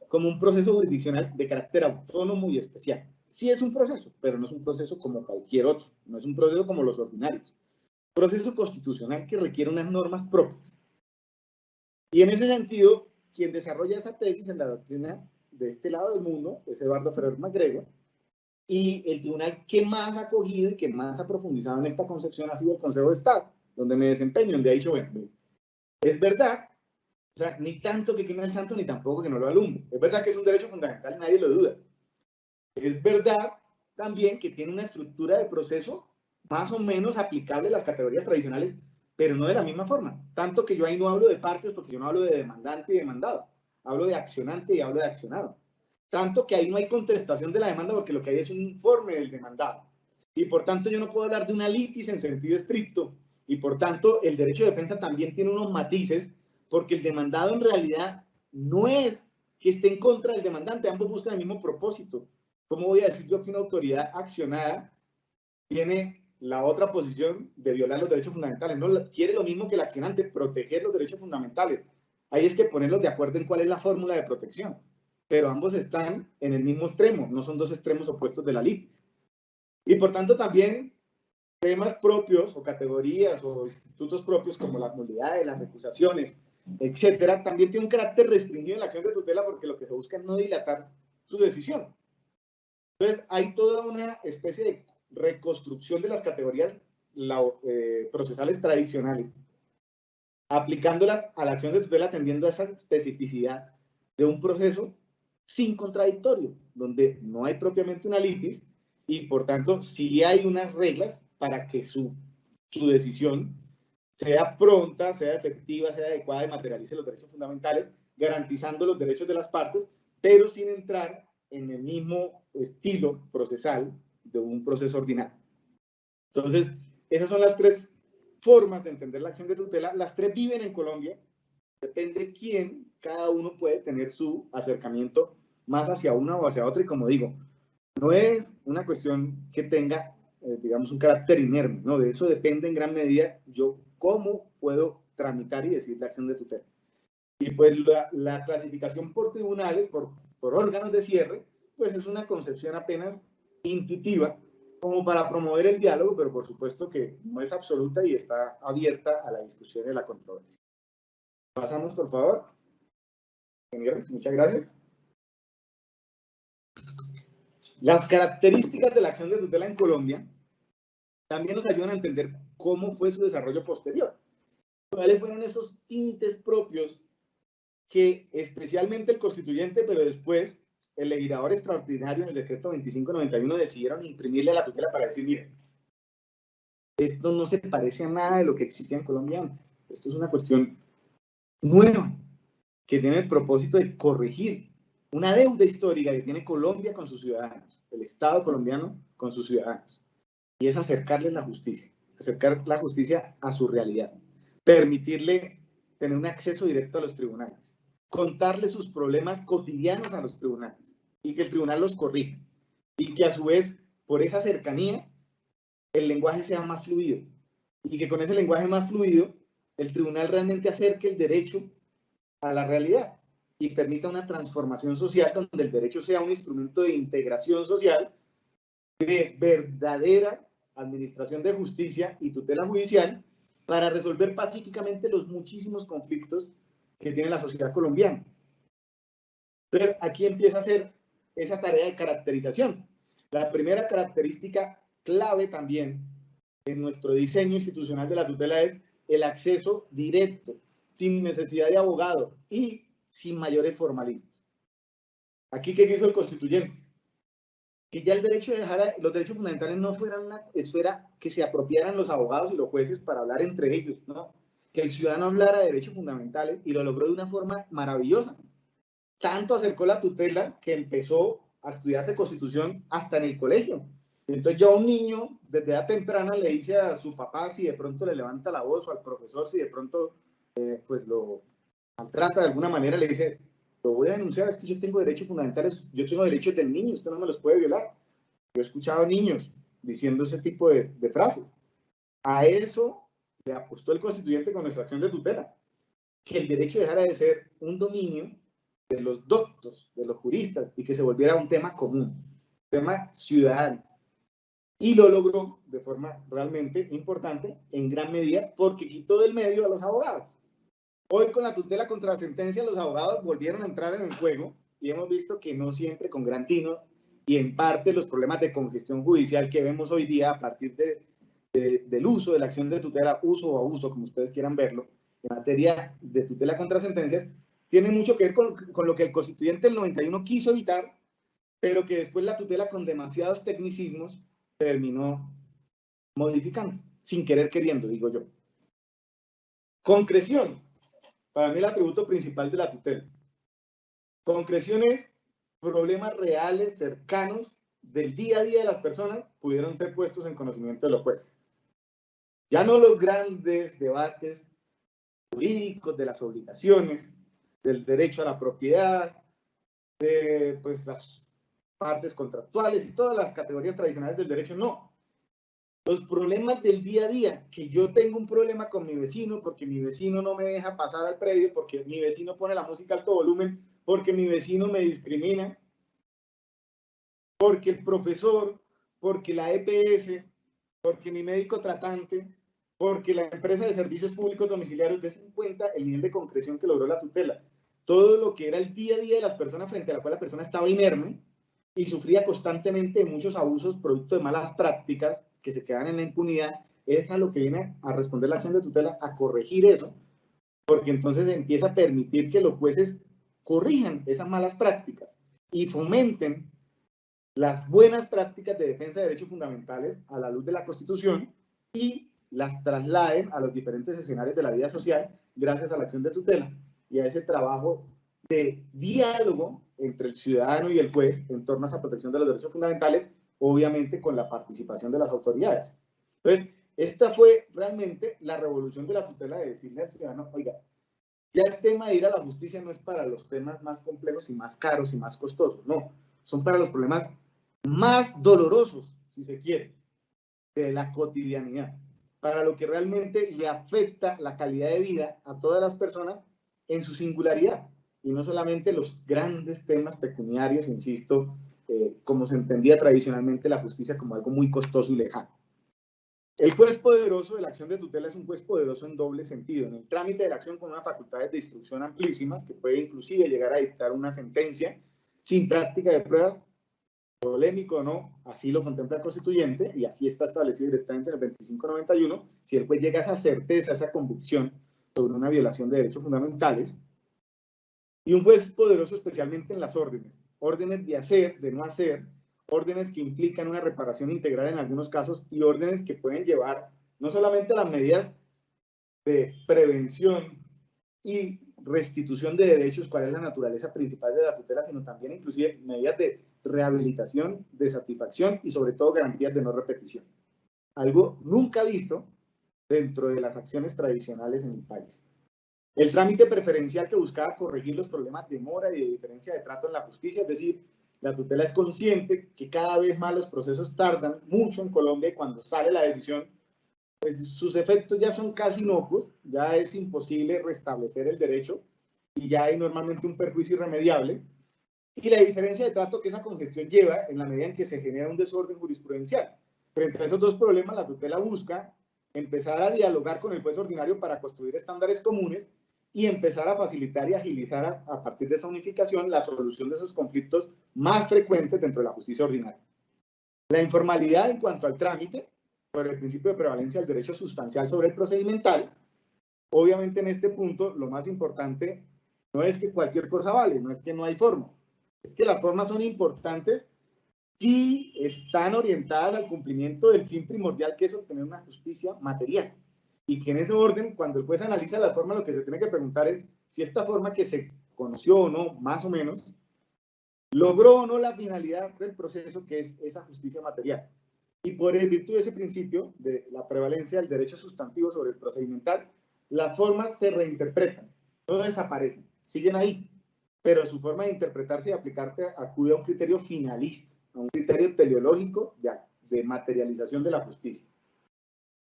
como un proceso jurisdiccional de carácter autónomo y especial. Sí es un proceso, pero no es un proceso como cualquier otro, no es un proceso como los ordinarios. Proceso constitucional que requiere unas normas propias. Y en ese sentido, quien desarrolla esa tesis en la doctrina de este lado del mundo es Eduardo Ferrer MacGregor, y el tribunal que más ha cogido y que más ha profundizado en esta concepción ha sido el Consejo de Estado, donde me desempeño, donde ha dicho, bueno, es verdad, o sea, ni tanto que queme al santo, ni tampoco que no lo alumbre. Es verdad que es un derecho fundamental, nadie lo duda. Es verdad también que tiene una estructura de proceso más o menos aplicable a las categorías tradicionales, pero no de la misma forma. Tanto que yo ahí no hablo de partes, porque yo no hablo de demandante y demandado. Hablo de accionante y hablo de accionado. Tanto que ahí no hay contestación de la demanda, porque lo que hay es un informe del demandado. Y por tanto yo no puedo hablar de una litis en sentido estricto. Y por tanto el derecho de defensa también tiene unos matices, porque el demandado en realidad no es que esté en contra del demandante, ambos buscan el mismo propósito. ¿Cómo voy a decir yo que una autoridad accionada tiene la otra posición de violar los derechos fundamentales? No quiere lo mismo que el accionante, proteger los derechos fundamentales. Ahí es que ponerlos de acuerdo en cuál es la fórmula de protección. Pero ambos están en el mismo extremo, no son dos extremos opuestos de la litis. Y por tanto también temas propios o categorías o institutos propios como la nulidad de las recusaciones, etcétera, también tiene un carácter restringido en la acción de tutela, porque lo que se busca es no dilatar su decisión. Entonces, hay toda una especie de reconstrucción de las categorías procesales tradicionales, aplicándolas a la acción de tutela, atendiendo a esa especificidad de un proceso sin contradictorio, donde no hay propiamente una litis y, por tanto, sí hay unas reglas para que su decisión sea pronta, sea efectiva, sea adecuada y materialice los derechos fundamentales, garantizando los derechos de las partes, pero sin entrar en el mismo estilo procesal de un proceso ordinario. Entonces, esas son las tres formas de entender la acción de tutela. Las tres viven en Colombia. Depende quién, cada uno puede tener su acercamiento más hacia una o hacia otra. Y como digo, no es una cuestión que tenga, digamos, un carácter inerme, ¿no? De eso depende en gran medida yo cómo puedo tramitar y decidir la acción de tutela. Y pues la clasificación por tribunales, por órganos de cierre, pues es una concepción apenas intuitiva, como para promover el diálogo, pero por supuesto que no es absoluta y está abierta a la discusión y a la controversia. Pasamos, por favor. Señores, muchas gracias. Las características de la acción de tutela en Colombia también nos ayudan a entender cómo fue su desarrollo posterior. ¿Cuáles fueron esos tintes propios que especialmente el constituyente, pero después el legislador extraordinario en el decreto 2591 decidieron imprimirle a la tutela para decir, miren, esto no se parece a nada de lo que existía en Colombia antes. Esto es una cuestión nueva que tiene el propósito de corregir una deuda histórica que tiene Colombia con sus ciudadanos, el Estado colombiano con sus ciudadanos, y es acercarles la justicia, acercar la justicia a su realidad, permitirle tener un acceso directo a los tribunales, contarle sus problemas cotidianos a los tribunales y que el tribunal los corrija y que a su vez por esa cercanía el lenguaje sea más fluido y que con ese lenguaje más fluido el tribunal realmente acerque el derecho a la realidad y permita una transformación social donde el derecho sea un instrumento de integración social, de verdadera administración de justicia y tutela judicial para resolver pacíficamente los muchísimos conflictos que tiene la sociedad colombiana. Entonces, aquí empieza a ser esa tarea de caracterización. La primera característica clave también en nuestro diseño institucional de la tutela es el acceso directo, sin necesidad de abogado y sin mayores formalismos. Aquí, ¿qué hizo el constituyente? Que ya el derecho de dejar los derechos fundamentales no fueran una esfera que se apropiaran los abogados y los jueces para hablar entre ellos, ¿no? Que el ciudadano hablara de derechos fundamentales y lo logró de una forma maravillosa. Tanto acercó la tutela que empezó a estudiarse Constitución hasta en el colegio. Entonces yo a un niño desde edad temprana le dice a su papá si de pronto le levanta la voz o al profesor si de pronto pues lo maltrata de alguna manera, le dice, lo voy a denunciar, es que yo tengo derechos fundamentales, yo tengo derechos del niño, usted no me los puede violar. Yo he escuchado niños diciendo ese tipo de frases. A eso le apostó el constituyente con nuestra acción de tutela, que el derecho dejara de ser un dominio de los doctos, de los juristas, y que se volviera un tema común, un tema ciudadano. Y lo logró de forma realmente importante, en gran medida, porque quitó del medio a los abogados. Hoy con la tutela contra la sentencia, los abogados volvieron a entrar en el juego y hemos visto que no siempre con gran tino y en parte los problemas de congestión judicial que vemos hoy día a partir del uso de la acción de tutela, uso o abuso, como ustedes quieran verlo, en materia de tutela contra sentencias, tiene mucho que ver con lo que el constituyente del 91 quiso evitar, pero que después la tutela con demasiados tecnicismos terminó modificando, sin querer queriendo, digo yo. Concreción, para mí el atributo principal de la tutela. Concreción es problemas reales, cercanos, del día a día de las personas, pudieron ser puestos en conocimiento de los jueces. Ya no los grandes debates jurídicos de las obligaciones, del derecho a la propiedad, de pues, las partes contractuales y todas las categorías tradicionales del derecho, no. Los problemas del día a día, que yo tengo un problema con mi vecino porque mi vecino no me deja pasar al predio, porque mi vecino pone la música a alto volumen, porque mi vecino me discrimina, porque el profesor, porque la EPS, porque mi médico tratante, porque la empresa de servicios públicos domiciliarios, des en cuenta el nivel de concreción que logró la tutela. Todo lo que era el día a día de las personas frente a la cual la persona estaba inerme y sufría constantemente de muchos abusos producto de malas prácticas que se quedan en la impunidad, es a lo que viene a responder la acción de tutela, a corregir eso, porque entonces empieza a permitir que los jueces corrijan esas malas prácticas y fomenten las buenas prácticas de defensa de derechos fundamentales a la luz de la Constitución y las trasladen a los diferentes escenarios de la vida social gracias a la acción de tutela y a ese trabajo de diálogo entre el ciudadano y el juez en torno a esa protección de los derechos fundamentales, obviamente con la participación de las autoridades. Entonces, esta fue realmente la revolución de la tutela, de decirle al ciudadano, oiga, ya el tema de ir a la justicia no es para los temas más complejos y más caros y más costosos, no, son para los problemas más dolorosos, si se quiere, de la cotidianidad, para lo que realmente le afecta la calidad de vida a todas las personas en su singularidad, y no solamente los grandes temas pecuniarios, insisto, como se entendía tradicionalmente la justicia como algo muy costoso y lejano. El juez poderoso de la acción de tutela es un juez poderoso en doble sentido, en el trámite de la acción con unas facultades de instrucción amplísimas, que puede inclusive llegar a dictar una sentencia sin práctica de pruebas, polémico o no, así lo contempla el constituyente y así está establecido directamente en el 2591, si el juez llega a esa certeza, a esa convicción sobre una violación de derechos fundamentales, y un juez poderoso especialmente en las órdenes de hacer, de no hacer, órdenes que implican una reparación integral en algunos casos y órdenes que pueden llevar no solamente a las medidas de prevención y restitución de derechos, cuál es la naturaleza principal de la tutela, sino también inclusive medidas de rehabilitación, de satisfacción y sobre todo garantías de no repetición. Algo nunca visto dentro de las acciones tradicionales en el país. El trámite preferencial que buscaba corregir los problemas de mora y de diferencia de trato en la justicia, es decir, la tutela es consciente que cada vez más los procesos tardan mucho en Colombia y cuando sale la decisión, pues sus efectos ya son casi inocuos, ya es imposible restablecer el derecho y ya hay normalmente un perjuicio irremediable. Y la diferencia de trato que esa congestión lleva en la medida en que se genera un desorden jurisprudencial. Frente a esos dos problemas, la tutela busca empezar a dialogar con el juez ordinario para construir estándares comunes y empezar a facilitar y agilizar a partir de esa unificación la solución de esos conflictos más frecuentes dentro de la justicia ordinaria. La informalidad en cuanto al trámite, por el principio de prevalencia del derecho sustancial sobre el procedimental, obviamente en este punto lo más importante no es que cualquier cosa vale, no es que no hay formas, es que las formas son importantes si están orientadas al cumplimiento del fin primordial que es obtener una justicia material. Y que en ese orden, cuando el juez analiza la forma, lo que se tiene que preguntar es si esta forma que se conoció o no, más o menos, logró o no la finalidad del proceso que es esa justicia material. Y por virtud de ese principio de la prevalencia del derecho sustantivo sobre el procedimental, las formas se reinterpretan, no desaparecen, siguen ahí, pero su forma de interpretarse y aplicarse acude a un criterio finalista, a un criterio teleológico de materialización de la justicia.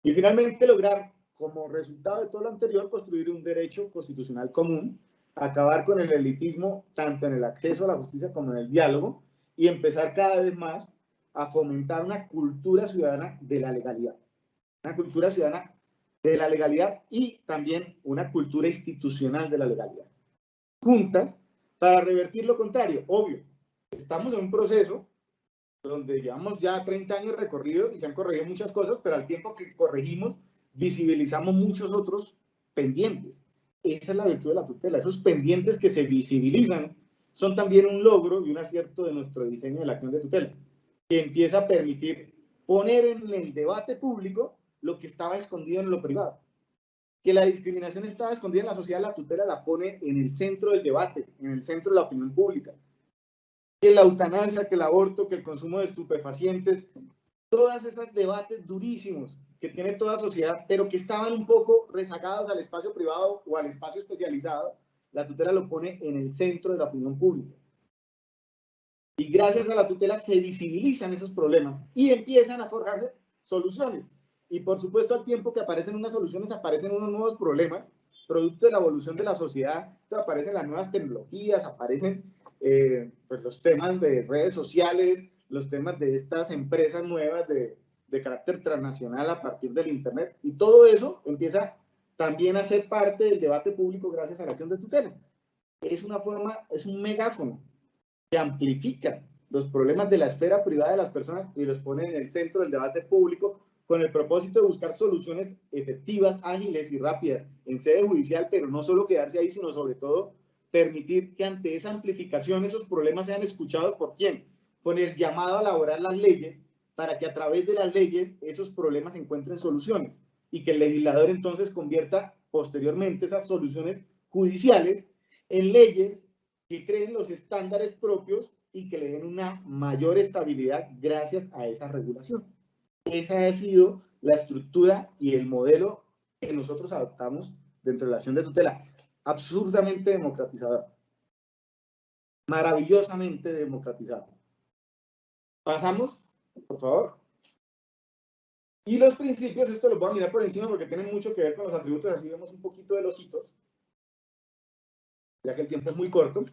Y finalmente lograr, como resultado de todo lo anterior, construir un derecho constitucional común, acabar con el elitismo tanto en el acceso a la justicia como en el diálogo y empezar cada vez más a fomentar una cultura ciudadana de la legalidad. Una cultura ciudadana de la legalidad y también una cultura institucional de la legalidad. Juntas para revertir lo contrario. Obvio, estamos en un proceso donde llevamos ya 30 años recorridos y se han corregido muchas cosas, pero al tiempo que corregimos, visibilizamos muchos otros pendientes. Esa es la virtud de la tutela. Esos pendientes que se visibilizan son también un logro y un acierto de nuestro diseño de la acción de tutela, que empieza a permitir poner en el debate público lo que estaba escondido en lo privado. Que la discriminación estaba escondida en la sociedad, la tutela la pone en el centro del debate, en el centro de la opinión pública. Que la eutanasia, que el aborto, que el consumo de estupefacientes, todos esos debates durísimos que tiene toda sociedad, pero que estaban un poco rezagados al espacio privado o al espacio especializado, la tutela lo pone en el centro de la opinión pública. Y gracias a la tutela se visibilizan esos problemas y empiezan a forjarse soluciones. Y por supuesto, al tiempo que aparecen unas soluciones, aparecen unos nuevos problemas, producto de la evolución de la sociedad, aparecen las nuevas tecnologías, aparecen pues los temas de redes sociales, los temas de estas empresas nuevas de carácter transnacional a partir del Internet, y todo eso empieza también a ser parte del debate público gracias a la acción de tutela. Es una forma, es un megáfono que amplifica los problemas de la esfera privada de las personas y los pone en el centro del debate público con el propósito de buscar soluciones efectivas, ágiles y rápidas en sede judicial, pero no solo quedarse ahí, sino sobre todo permitir que ante esa amplificación esos problemas sean escuchados por quién, con el llamado a elaborar las leyes para que a través de las leyes esos problemas encuentren soluciones y que el legislador entonces convierta posteriormente esas soluciones judiciales en leyes que creen los estándares propios y que le den una mayor estabilidad gracias a esa regulación. Esa ha sido la estructura y el modelo que nosotros adoptamos dentro de la acción de tutela. Absurdamente democratizador. Maravillosamente democratizado. Pasamos, por favor. Y los principios, esto los voy a mirar por encima porque tienen mucho que ver con los atributos, así vemos un poquito de los hitos, ya que el tiempo es muy corto.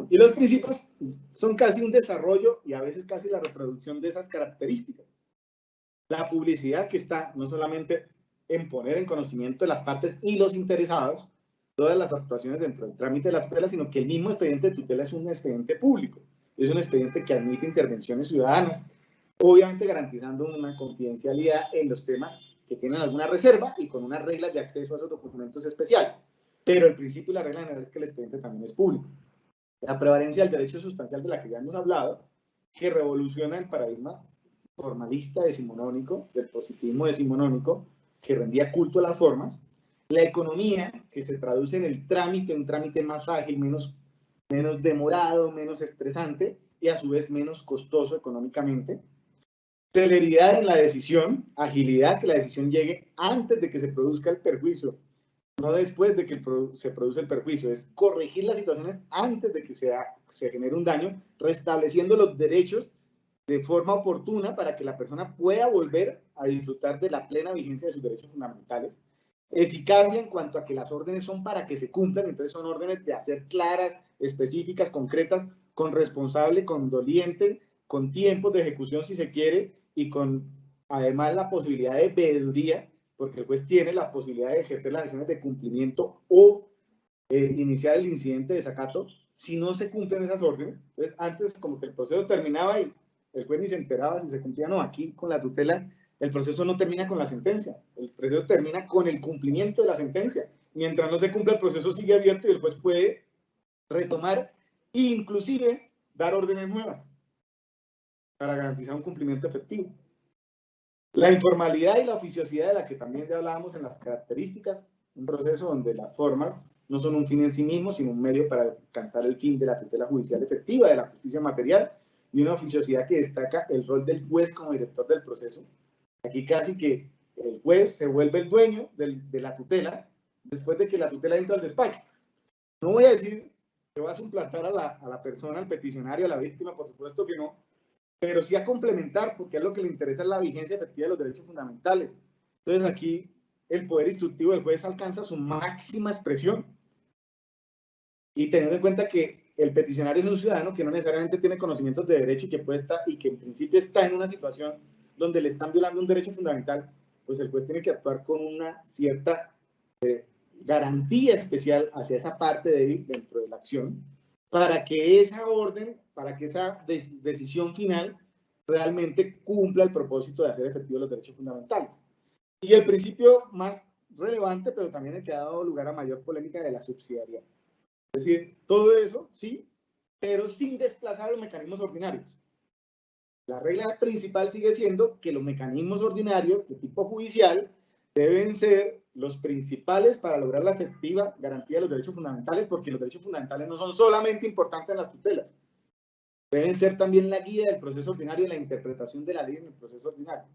Y los principios son casi un desarrollo y a veces casi la reproducción de esas características. La publicidad que está no solamente en poner en conocimiento de las partes y los interesados, todas las actuaciones dentro del trámite de la tutela, sino que el mismo expediente de tutela es un expediente público, es un expediente que admite intervenciones ciudadanas, obviamente garantizando una confidencialidad en los temas que tienen alguna reserva y con unas reglas de acceso a esos documentos especiales. Pero el principio y la regla general es que el expediente también es público. La prevalencia del derecho sustancial de la que ya hemos hablado, que revoluciona el paradigma formalista decimonónico, del positivismo decimonónico, que rendía culto a las formas, la economía, que se traduce en el trámite, un trámite más ágil, menos demorado, menos estresante y a su vez menos costoso económicamente, celeridad en la decisión, agilidad, que la decisión llegue antes de que se produzca el perjuicio, no después de que se produce el perjuicio, es corregir las situaciones antes de que se genere un daño, restableciendo los derechos de forma oportuna para que la persona pueda volver a disfrutar de la plena vigencia de sus derechos fundamentales. Eficacia en cuanto a que las órdenes son para que se cumplan, entonces son órdenes de hacer claras, específicas, concretas, con responsable, con doliente, con tiempos de ejecución si se quiere y con además la posibilidad de veeduría, porque el juez tiene la posibilidad de ejercer las acciones de cumplimiento o iniciar el incidente de desacato si no se cumplen esas órdenes. Entonces, antes como que el proceso terminaba y el juez ni se enteraba si se cumplía o no. Aquí con la tutela el proceso no termina con la sentencia, el proceso termina con el cumplimiento de la sentencia. Mientras no se cumpla el proceso sigue abierto y el juez puede retomar e inclusive dar órdenes nuevas para garantizar un cumplimiento efectivo. La informalidad y la oficiosidad de la que también ya hablábamos en las características, un proceso donde las formas no son un fin en sí mismo, sino un medio para alcanzar el fin de la tutela judicial efectiva, de la justicia material, y una oficiosidad que destaca el rol del juez como director del proceso. Aquí casi que el juez se vuelve el dueño de la tutela después de que la tutela entra al despacho. No voy a decir que va a suplantar a la persona, al peticionario, a la víctima, por supuesto que no, pero sí a complementar, porque es lo que le interesa es la vigencia efectiva de los derechos fundamentales. Entonces aquí el poder instructivo del juez alcanza su máxima expresión. Y teniendo en cuenta que el peticionario es un ciudadano que no necesariamente tiene conocimientos de derecho y que puede estar, y que en principio está en una situación donde le están violando un derecho fundamental, pues el juez tiene que actuar con una cierta garantía especial hacia esa parte débil dentro de la acción, para que esa orden, para que esa decisión final realmente cumpla el propósito de hacer efectivos los derechos fundamentales. Y el principio más relevante, pero también el que ha dado lugar a mayor polémica, de la subsidiariedad. Es decir, todo eso, sí, pero sin desplazar los mecanismos ordinarios. La regla principal sigue siendo que los mecanismos ordinarios de tipo judicial deben ser los principales para lograr la efectiva garantía de los derechos fundamentales, porque los derechos fundamentales no son solamente importantes en las tutelas, deben ser también la guía del proceso ordinario y la interpretación de la ley en el proceso ordinario.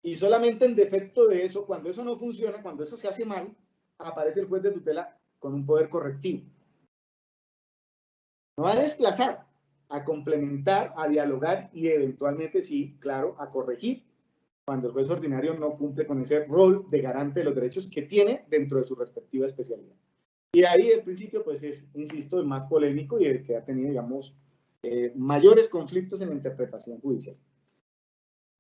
Y solamente en defecto de eso, cuando eso no funciona, cuando eso se hace mal, aparece el juez de tutela con un poder correctivo. No a desplazar, a complementar, a dialogar y eventualmente, sí, claro, a corregir cuando el juez ordinario no cumple con ese rol de garante de los derechos que tiene dentro de su respectiva especialidad. Y ahí el principio, pues es, insisto, el más polémico y el que ha tenido, digamos, mayores conflictos en la interpretación judicial.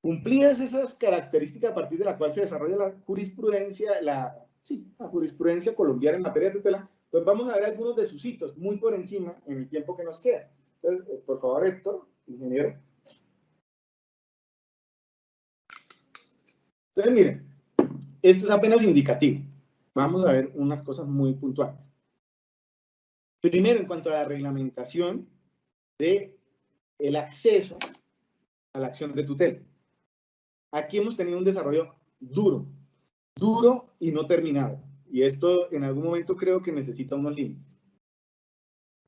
Cumplidas esas características a partir de la cual se desarrolla la jurisprudencia, la jurisprudencia colombiana en materia de tutela, pues vamos a ver algunos de sus hitos muy por encima en el tiempo que nos queda. Entonces, por favor, Héctor, ingeniero. Entonces, miren, esto es apenas indicativo. Vamos a ver unas cosas muy puntuales. Primero, en cuanto a la reglamentación del acceso a la acción de tutela. Aquí hemos tenido un desarrollo duro y no terminado. Y esto en algún momento creo que necesita unos límites.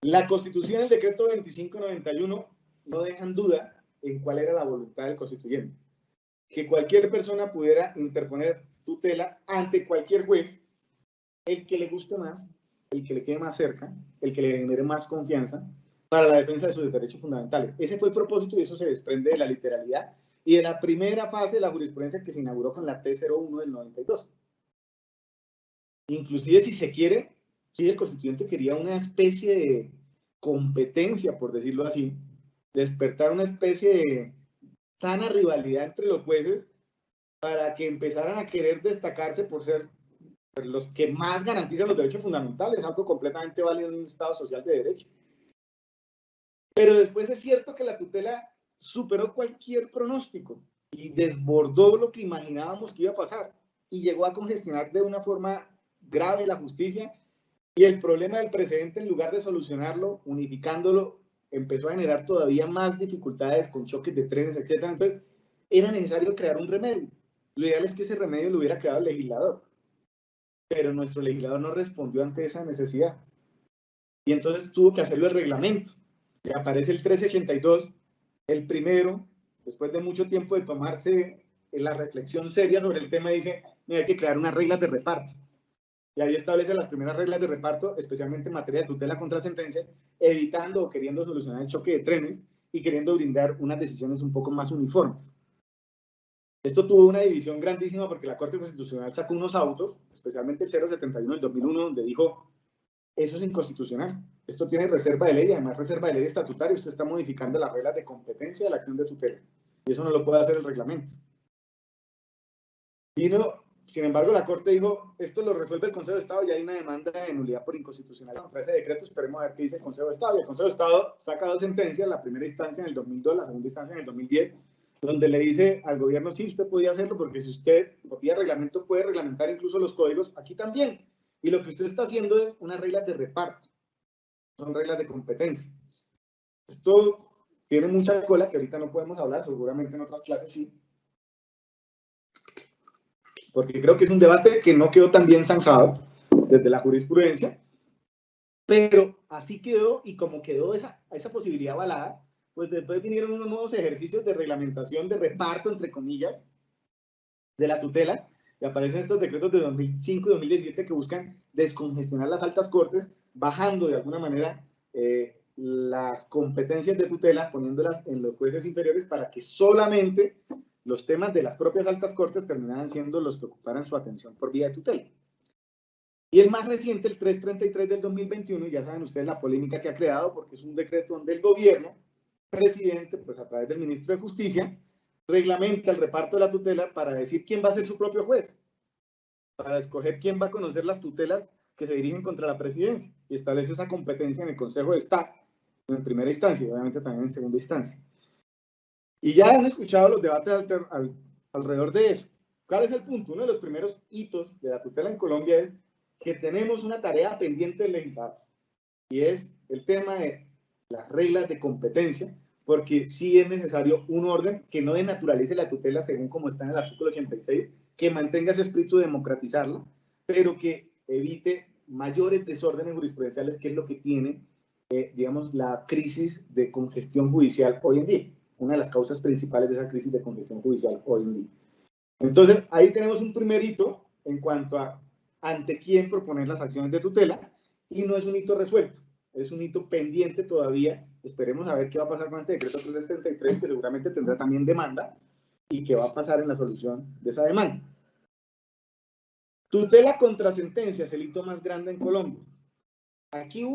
La Constitución y el decreto 2591 no dejan duda en cuál era la voluntad del constituyente. Que cualquier persona pudiera interponer tutela ante cualquier juez, el que le guste más, el que le quede más cerca, el que le genere más confianza, para la defensa de sus derechos fundamentales. Ese fue el propósito y eso se desprende de la literalidad y de la primera fase de la jurisprudencia que se inauguró con la T01 del 92. Inclusive, si se quiere, si el constituyente quería una especie de competencia, por decirlo así, despertar una especie de sana rivalidad entre los jueces para que empezaran a querer destacarse por ser pues, los que más garantizan los derechos fundamentales, algo completamente válido en un Estado social de derecho. Pero después es cierto que la tutela superó cualquier pronóstico y desbordó lo que imaginábamos que iba a pasar y llegó a congestionar de una forma grave la justicia, y el problema del precedente, en lugar de solucionarlo, unificándolo, empezó a generar todavía más dificultades con choques de trenes, etc. Entonces, era necesario crear un remedio. Lo ideal es que ese remedio lo hubiera creado el legislador, pero nuestro legislador no respondió ante esa necesidad. Y entonces tuvo que hacerlo el reglamento. Y aparece el 1382, el primero, después de mucho tiempo de tomarse la reflexión seria sobre el tema, dice, mira, hay que crear unas reglas de reparto. Y ahí establece las primeras reglas de reparto, especialmente en materia de tutela contra sentencias, evitando o queriendo solucionar el choque de trenes y queriendo brindar unas decisiones un poco más uniformes. Esto tuvo una división grandísima porque la Corte Constitucional sacó unos autos, especialmente el 071 del 2001, donde dijo, eso es inconstitucional, esto tiene reserva de ley, además reserva de ley estatutaria, usted está modificando las reglas de competencia de la acción de tutela, y eso no lo puede hacer el reglamento. Sin embargo, la Corte dijo, esto lo resuelve el Consejo de Estado y hay una demanda de nulidad por inconstitucionalidad contra ese decreto. Esperemos a ver qué dice el Consejo de Estado. Y el Consejo de Estado saca dos sentencias, la primera instancia en el 2002, la segunda instancia en el 2010, donde le dice al gobierno, sí, usted podía hacerlo, porque si usted, por vía reglamento, puede reglamentar incluso los códigos, aquí también. Y lo que usted está haciendo es unas reglas de reparto, son reglas de competencia. Esto tiene mucha cola que ahorita no podemos hablar, seguramente en otras clases sí, porque creo que es un debate que no quedó tan bien zanjado desde la jurisprudencia, pero así quedó, y como quedó esa posibilidad avalada, pues después vinieron unos nuevos ejercicios de reglamentación, de reparto, entre comillas, de la tutela, y aparecen estos decretos de 2005 y 2017 que buscan descongestionar las altas cortes, bajando de alguna manera las competencias de tutela, poniéndolas en los jueces inferiores para que solamente los temas de las propias altas cortes terminaban siendo los que ocuparan su atención por vía de tutela. Y el más reciente, el 333 del 2021, ya saben ustedes la polémica que ha creado, porque es un decreto donde el gobierno, presidente, pues a través del ministro de Justicia, reglamenta el reparto de la tutela para decir quién va a ser su propio juez, para escoger quién va a conocer las tutelas que se dirigen contra la presidencia, y establece esa competencia en el Consejo de Estado, en primera instancia y obviamente también en segunda instancia. Y ya han escuchado los debates alrededor de eso. ¿Cuál es el punto? Uno de los primeros hitos de la tutela en Colombia es que tenemos una tarea pendiente del legislador, y es el tema de las reglas de competencia, porque sí es necesario un orden que no denaturalice la tutela según como está en el artículo 86, que mantenga ese espíritu de democratizarla, pero que evite mayores desórdenes jurisprudenciales, que es lo que tiene, digamos, la crisis de congestión judicial hoy en día, una de las causas principales de esa crisis de congestión judicial hoy en día. Entonces, ahí tenemos un primer hito en cuanto a ante quién proponer las acciones de tutela, y no es un hito resuelto, es un hito pendiente todavía. Esperemos a ver qué va a pasar con este decreto 333, que seguramente tendrá también demanda, y qué va a pasar en la solución de esa demanda. Tutela contra sentencias, el hito más grande en Colombia. Aquí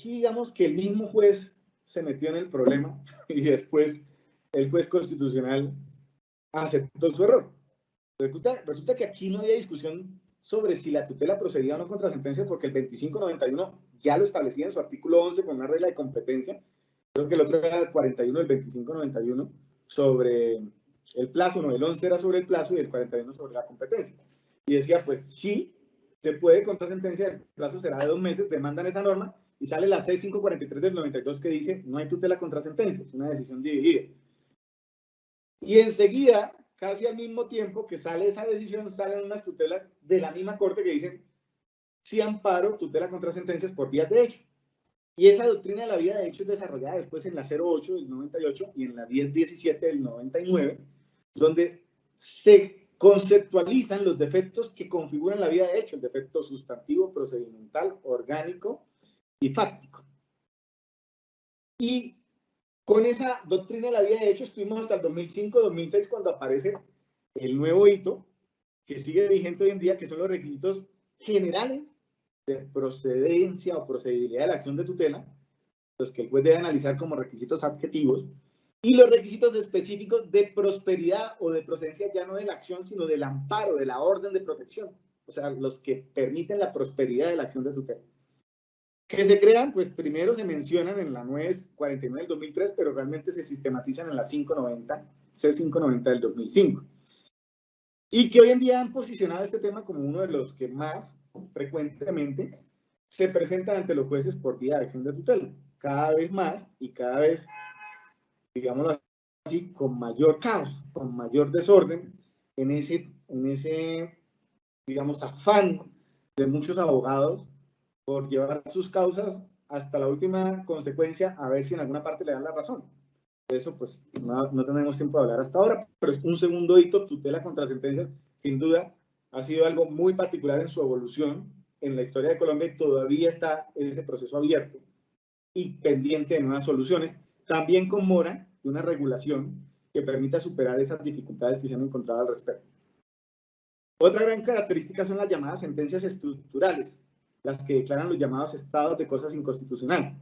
digamos que el mismo juez se metió en el problema y después el juez constitucional aceptó su error. Resulta que aquí no había discusión sobre si la tutela procedía o no contra sentencias, porque el 2591 ya lo establecía en su artículo 11 con una regla de competencia. Creo que el otro era el 41 del 2591 sobre el plazo, no, el 11 era sobre el plazo y el 41 sobre la competencia. Y decía, pues sí, se puede contra sentencia, el plazo será de 2 meses, demandan esa norma, y sale la C543 del 92 que dice, no hay tutela contra sentencia, es una decisión dividida. Y enseguida, casi al mismo tiempo que sale esa decisión, salen unas tutelas de la misma corte que dicen, sí amparo, tutela contra sentencias por vías de hecho. Y esa doctrina de la vía de hecho es desarrollada después en la 08 del 98 y en la 1017 del 99, donde se conceptualizan los defectos que configuran la vía de hecho, el defecto sustantivo, procedimental, orgánico y fáctico. Y con esa doctrina de la vía de hecho estuvimos hasta el 2005-2006, cuando aparece el nuevo hito que sigue vigente hoy en día, que son los requisitos generales de procedencia o procedibilidad de la acción de tutela, los que el juez debe analizar como requisitos adjetivos, y los requisitos específicos de prosperidad o de procedencia ya no de la acción, sino del amparo, de la orden de protección, o sea, los que permiten la prosperidad de la acción de tutela. Que se crean, pues primero se mencionan en la 949 del 2003, pero realmente se sistematizan en la 590, C590 del 2005. Y que hoy en día han posicionado este tema como uno de los que más frecuentemente se presentan ante los jueces por vía de acción de tutela. Cada vez más y cada vez, digámoslo así, con mayor caos, con mayor desorden, en ese digamos, afán de muchos abogados por llevar sus causas hasta la última consecuencia, a ver si en alguna parte le dan la razón. De eso, pues, no tenemos tiempo de hablar hasta ahora, pero es un segundo hito, tutela contra sentencias, sin duda, ha sido algo muy particular en su evolución en la historia de Colombia y todavía está ese proceso abierto y pendiente de nuevas soluciones, también con mora de una regulación que permita superar esas dificultades que se han encontrado al respecto. Otra gran característica son las llamadas sentencias estructurales, las que declaran los llamados estados de cosas inconstitucionales.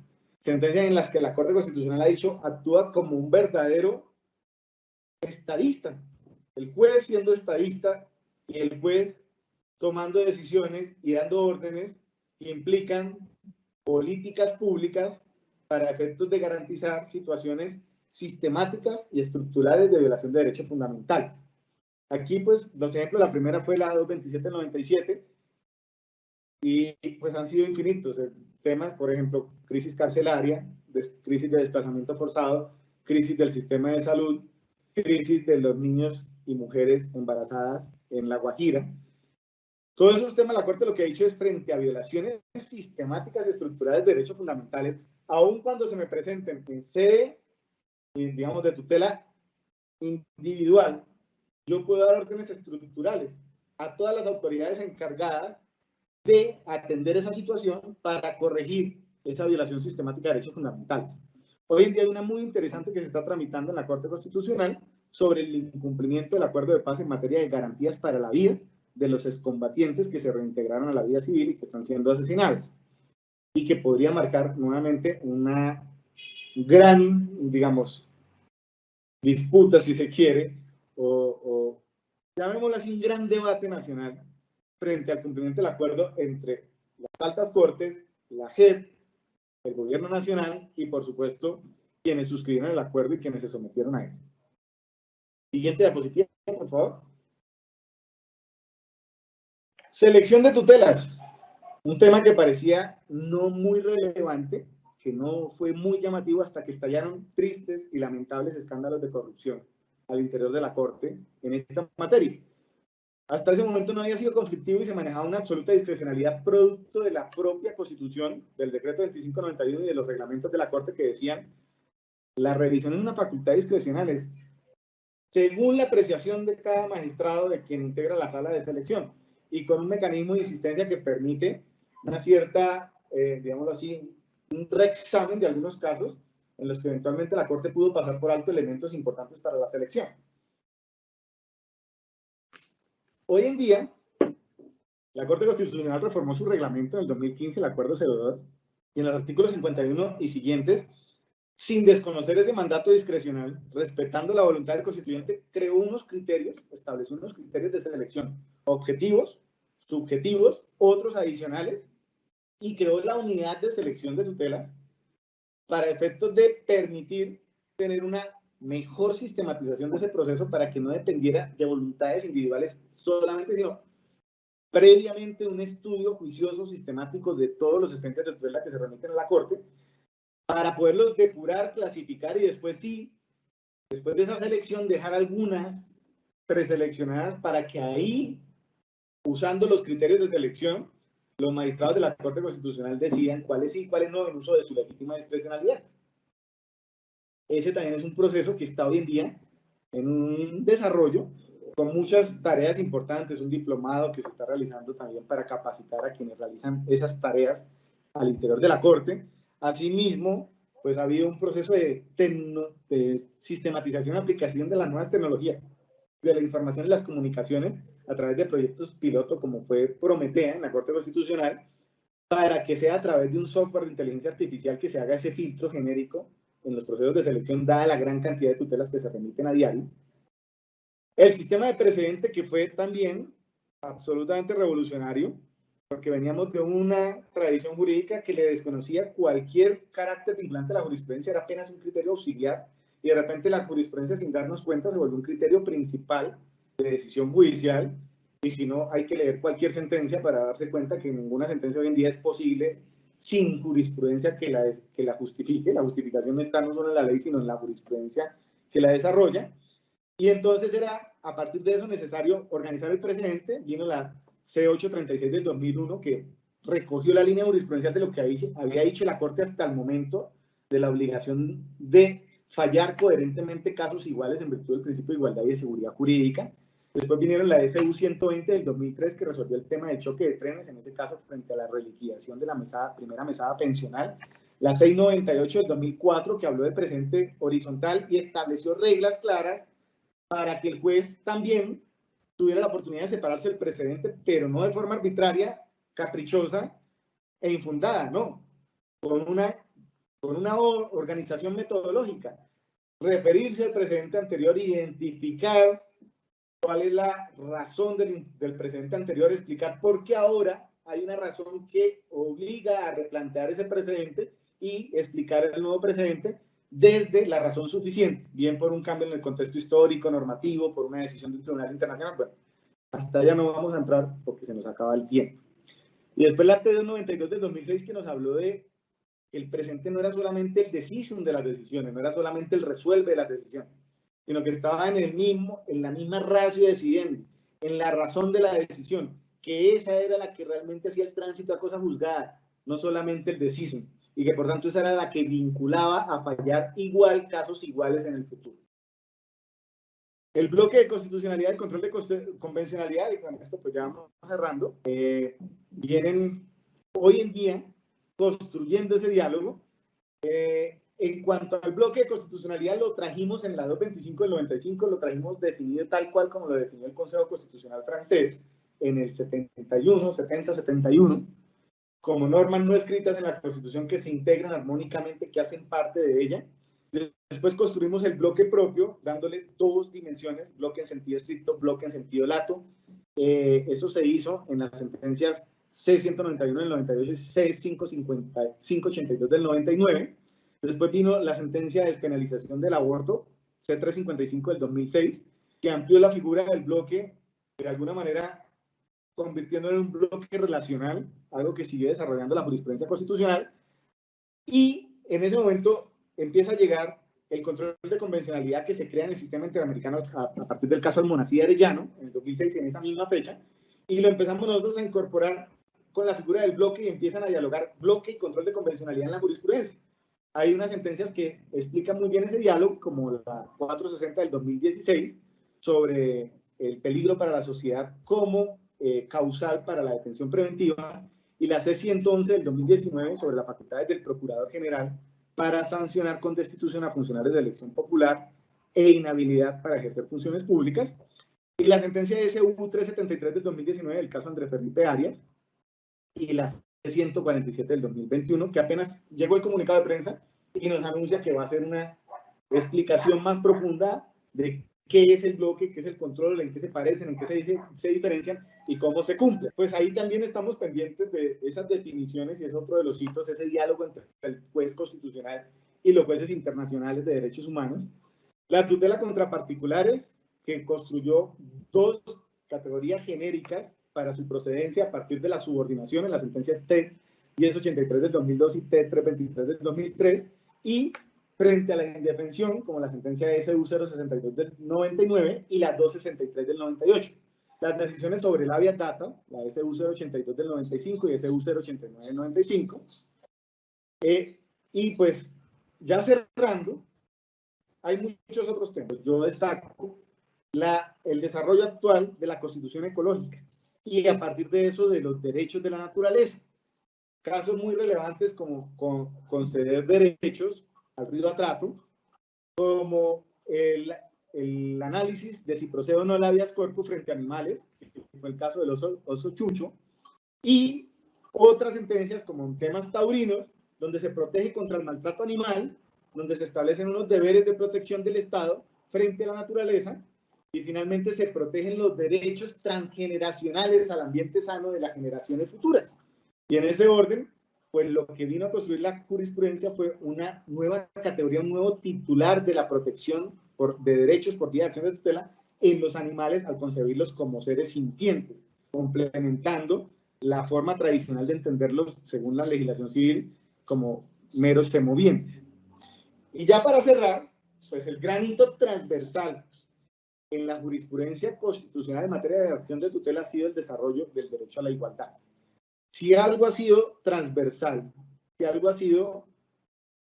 Sentencias en las que la Corte Constitucional ha dicho actúa como un verdadero estadista, el juez siendo estadista y el juez tomando decisiones y dando órdenes que implican políticas públicas para efectos de garantizar situaciones sistemáticas y estructurales de violación de derechos fundamentales. Aquí, pues, los ejemplos, la primera fue la 227-97 y pues han sido infinitos temas, por ejemplo, crisis carcelaria, crisis de desplazamiento forzado, crisis del sistema de salud, crisis de los niños y mujeres embarazadas en La Guajira. Todos esos temas, la Corte lo que ha dicho es frente a violaciones sistemáticas y estructurales de derechos fundamentales, aun cuando se me presenten en sede, digamos, de tutela individual, yo puedo dar órdenes estructurales a todas las autoridades encargadas de atender esa situación para corregir esa violación sistemática de derechos fundamentales. Hoy en día hay una muy interesante que se está tramitando en la Corte Constitucional sobre el incumplimiento del acuerdo de paz en materia de garantías para la vida de los excombatientes que se reintegraron a la vida civil y que están siendo asesinados, y que podría marcar nuevamente una gran, digamos, disputa, si se quiere, o llamémoslo así, un gran debate nacional frente al cumplimiento del acuerdo entre las altas cortes, la JEP, el gobierno nacional y, por supuesto, quienes suscribieron el acuerdo y quienes se sometieron a él. Siguiente diapositiva, por favor. Selección de tutelas. Un tema que parecía no muy relevante, que no fue muy llamativo hasta que estallaron tristes y lamentables escándalos de corrupción al interior de la Corte en esta materia. Hasta ese momento no había sido conflictivo y se manejaba una absoluta discrecionalidad producto de la propia Constitución, del decreto 2591 y de los reglamentos de la Corte que decían la revisión es una facultad discrecional, es según la apreciación de cada magistrado de quien integra la sala de selección y con un mecanismo de insistencia que permite una cierta, digámoslo así, un reexamen de algunos casos en los que eventualmente la Corte pudo pasar por alto elementos importantes para la selección. Hoy en día, la Corte Constitucional reformó su reglamento en el 2015, el Acuerdo 02, y en los artículos 51 y siguientes, sin desconocer ese mandato discrecional, respetando la voluntad del constituyente, creó unos criterios, estableció unos criterios de selección, objetivos, subjetivos, otros adicionales, y creó la unidad de selección de tutelas para efectos de permitir tener una mejor sistematización de ese proceso para que no dependiera de voluntades individuales solamente, sino previamente un estudio juicioso, sistemático de todos los expedientes de tutela que se remiten a la Corte, para poderlos depurar, clasificar y después sí, después de esa selección, dejar algunas preseleccionadas para que ahí, usando los criterios de selección, los magistrados de la Corte Constitucional decidan cuáles sí y cuáles no en uso de su legítima discrecionalidad. Ese también es un proceso que está hoy en día en un desarrollo con muchas tareas importantes, un diplomado que se está realizando también para capacitar a quienes realizan esas tareas al interior de la Corte. Asimismo, pues ha habido un proceso de sistematización y aplicación de las nuevas tecnologías, de la información y las comunicaciones a través de proyectos piloto como fue Prometea en la Corte Constitucional, para que sea a través de un software de inteligencia artificial que se haga ese filtro genérico en los procesos de selección, dada la gran cantidad de tutelas que se remiten a diario. El sistema de precedente, que fue también absolutamente revolucionario, porque veníamos de una tradición jurídica que le desconocía cualquier carácter vinculante a la jurisprudencia, era apenas un criterio auxiliar, y de repente la jurisprudencia, sin darnos cuenta, se volvió un criterio principal de decisión judicial, y si no, hay que leer cualquier sentencia para darse cuenta que ninguna sentencia hoy en día es posible sin jurisprudencia que la justifique. La justificación no está no solo en la ley, sino en la jurisprudencia que la desarrolla. Y entonces era, a partir de eso, necesario organizar el precedente. Vino la C836 del 2001, que recogió la línea jurisprudencial de lo que había dicho la Corte hasta el momento, de la obligación de fallar coherentemente casos iguales en virtud del principio de igualdad y de seguridad jurídica. Después vinieron la SU 120 del 2003, que resolvió el tema del choque de trenes, en ese caso frente a la reliquidación de la primera mesada pensional. La 698 del 2004, que habló de precedente horizontal y estableció reglas claras para que el juez también tuviera la oportunidad de separarse del precedente, pero no de forma arbitraria, caprichosa e infundada, no, con una organización metodológica. Referirse al precedente anterior, identificar cuál es la razón del precedente anterior, explicar por qué ahora hay una razón que obliga a replantear ese precedente y explicar el nuevo precedente desde la razón suficiente, bien por un cambio en el contexto histórico, normativo, por una decisión de un tribunal internacional. Bueno, hasta allá no vamos a entrar porque se nos acaba el tiempo. Y después la T292 del 2006, que nos habló de que el presente no era solamente el decisum de las decisiones, no era solamente el resuelve de las decisiones, sino que estaba en la misma ratio decidendi, en la razón de la decisión, que esa era la que realmente hacía el tránsito a cosa juzgada, no solamente el decisum, y que por tanto esa era la que vinculaba a fallar igual casos iguales en el futuro. El bloque de constitucionalidad y control de convencionalidad, y con esto pues ya vamos cerrando, vienen hoy en día construyendo ese diálogo. En cuanto al bloque de constitucionalidad, lo trajimos en la 225 del 95, lo trajimos definido tal cual como lo definió el Consejo Constitucional francés en el 70-71, como normas no escritas en la Constitución que se integran armónicamente, que hacen parte de ella. Después construimos el bloque propio, dándole dos dimensiones, bloque en sentido estricto, bloque en sentido lato. Eso se hizo en las sentencias C191 del 98 y C582 del 99. Después vino la sentencia de despenalización del aborto, C355 del 2006, que amplió la figura del bloque, de alguna manera convirtiéndolo en un bloque relacional, algo que sigue desarrollando la jurisprudencia constitucional. Y en ese momento empieza a llegar el control de convencionalidad que se crea en el sistema interamericano a partir del caso Almonacid Arellano, en el 2006, en esa misma fecha, y lo empezamos nosotros a incorporar con la figura del bloque y empiezan a dialogar bloque y control de convencionalidad en la jurisprudencia. Hay unas sentencias que explican muy bien ese diálogo, como la 460 del 2016, sobre el peligro para la sociedad como causal para la detención preventiva, y la C111 del 2019 sobre las facultades del Procurador General para sancionar con destitución a funcionarios de elección popular e inhabilidad para ejercer funciones públicas, y la sentencia de SU 373 del 2019 del caso Andrés Felipe Arias, y la C147 del 2021, que apenas llegó el comunicado de prensa y nos anuncia que va a hacer una explicación más profunda de qué es el bloque, qué es el control, en qué se parecen, en qué se diferencian y cómo se cumple. Pues ahí también estamos pendientes de esas definiciones, y es otro de los hitos, ese diálogo entre el juez constitucional y los jueces internacionales de derechos humanos. La tutela contra particulares, que construyó dos categorías genéricas para su procedencia a partir de la subordinación en las sentencias T1083 del 2002 y T323 del 2003, y frente a la indefensión, como la sentencia SU 062 del 99 y la 263 del 98. Las decisiones sobre el habeas data, la SU 082 del 95 y SU 089 del 95. Y pues, ya cerrando, hay muchos otros temas. Yo destaco el desarrollo actual de la Constitución ecológica y a partir de eso de los derechos de la naturaleza. Casos muy relevantes como conceder derechos al río Atrato, como el análisis de si procede o no el habeas corpus frente a animales, que fue el caso del oso chucho, y otras sentencias como en temas taurinos, donde se protege contra el maltrato animal, donde se establecen unos deberes de protección del Estado frente a la naturaleza, y finalmente se protegen los derechos transgeneracionales al ambiente sano de las generaciones futuras. Y en ese orden, pues lo que vino a construir la jurisprudencia fue una nueva categoría, un nuevo titular de la protección de derechos por vía de acción de tutela en los animales al concebirlos como seres sintientes, complementando la forma tradicional de entenderlos según la legislación civil como meros semovientes. Y ya para cerrar, pues el gran hito transversal en la jurisprudencia constitucional en materia de acción de tutela ha sido el desarrollo del derecho a la igualdad. Si algo ha sido transversal, si algo ha sido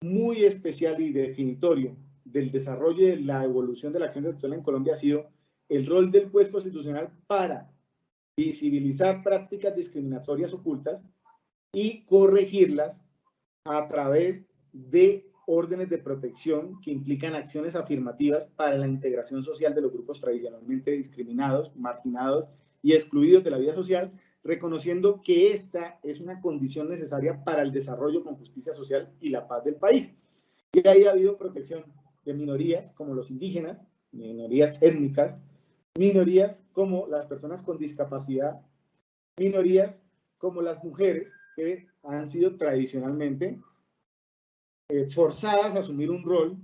muy especial y definitorio del desarrollo y de la evolución de la acción de tutela en Colombia, ha sido el rol del juez constitucional para visibilizar prácticas discriminatorias ocultas y corregirlas a través de órdenes de protección que implican acciones afirmativas para la integración social de los grupos tradicionalmente discriminados, marginados y excluidos de la vida social, reconociendo que esta es una condición necesaria para el desarrollo con justicia social y la paz del país. Y ahí ha habido protección de minorías como los indígenas, minorías étnicas, minorías como las personas con discapacidad, minorías como las mujeres que han sido tradicionalmente forzadas a asumir un rol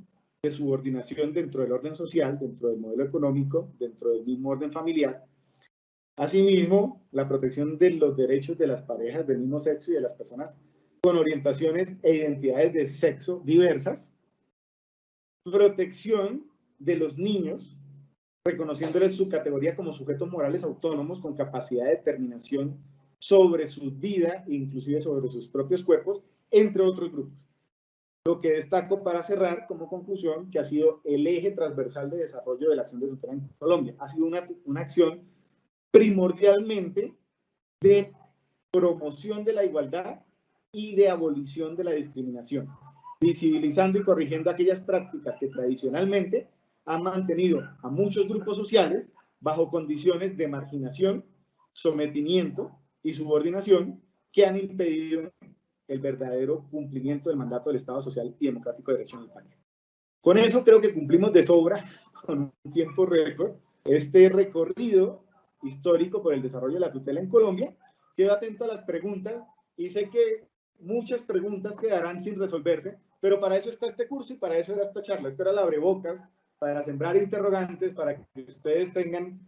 de subordinación dentro del orden social, dentro del modelo económico, dentro del mismo orden familiar. Asimismo, la protección de los derechos de las parejas del mismo sexo y de las personas con orientaciones e identidades de sexo diversas. Protección de los niños, reconociéndoles su categoría como sujetos morales autónomos con capacidad de determinación sobre su vida, inclusive sobre sus propios cuerpos, entre otros grupos. Lo que destaco para cerrar como conclusión, que ha sido el eje transversal de desarrollo de la acción de tutela en Colombia. Ha sido una acción primordialmente de promoción de la igualdad y de abolición de la discriminación, visibilizando y corrigiendo aquellas prácticas que tradicionalmente han mantenido a muchos grupos sociales bajo condiciones de marginación, sometimiento y subordinación que han impedido el verdadero cumplimiento del mandato del Estado social y democrático de derecho en el país. Con eso creo que cumplimos de sobra, con un tiempo récord, este recorrido histórico por el desarrollo de la tutela en Colombia. Quedo atento a las preguntas y sé que muchas preguntas quedarán sin resolverse, pero para eso está este curso y para eso era esta charla. Esta era la abrebocas para sembrar interrogantes, para que ustedes tengan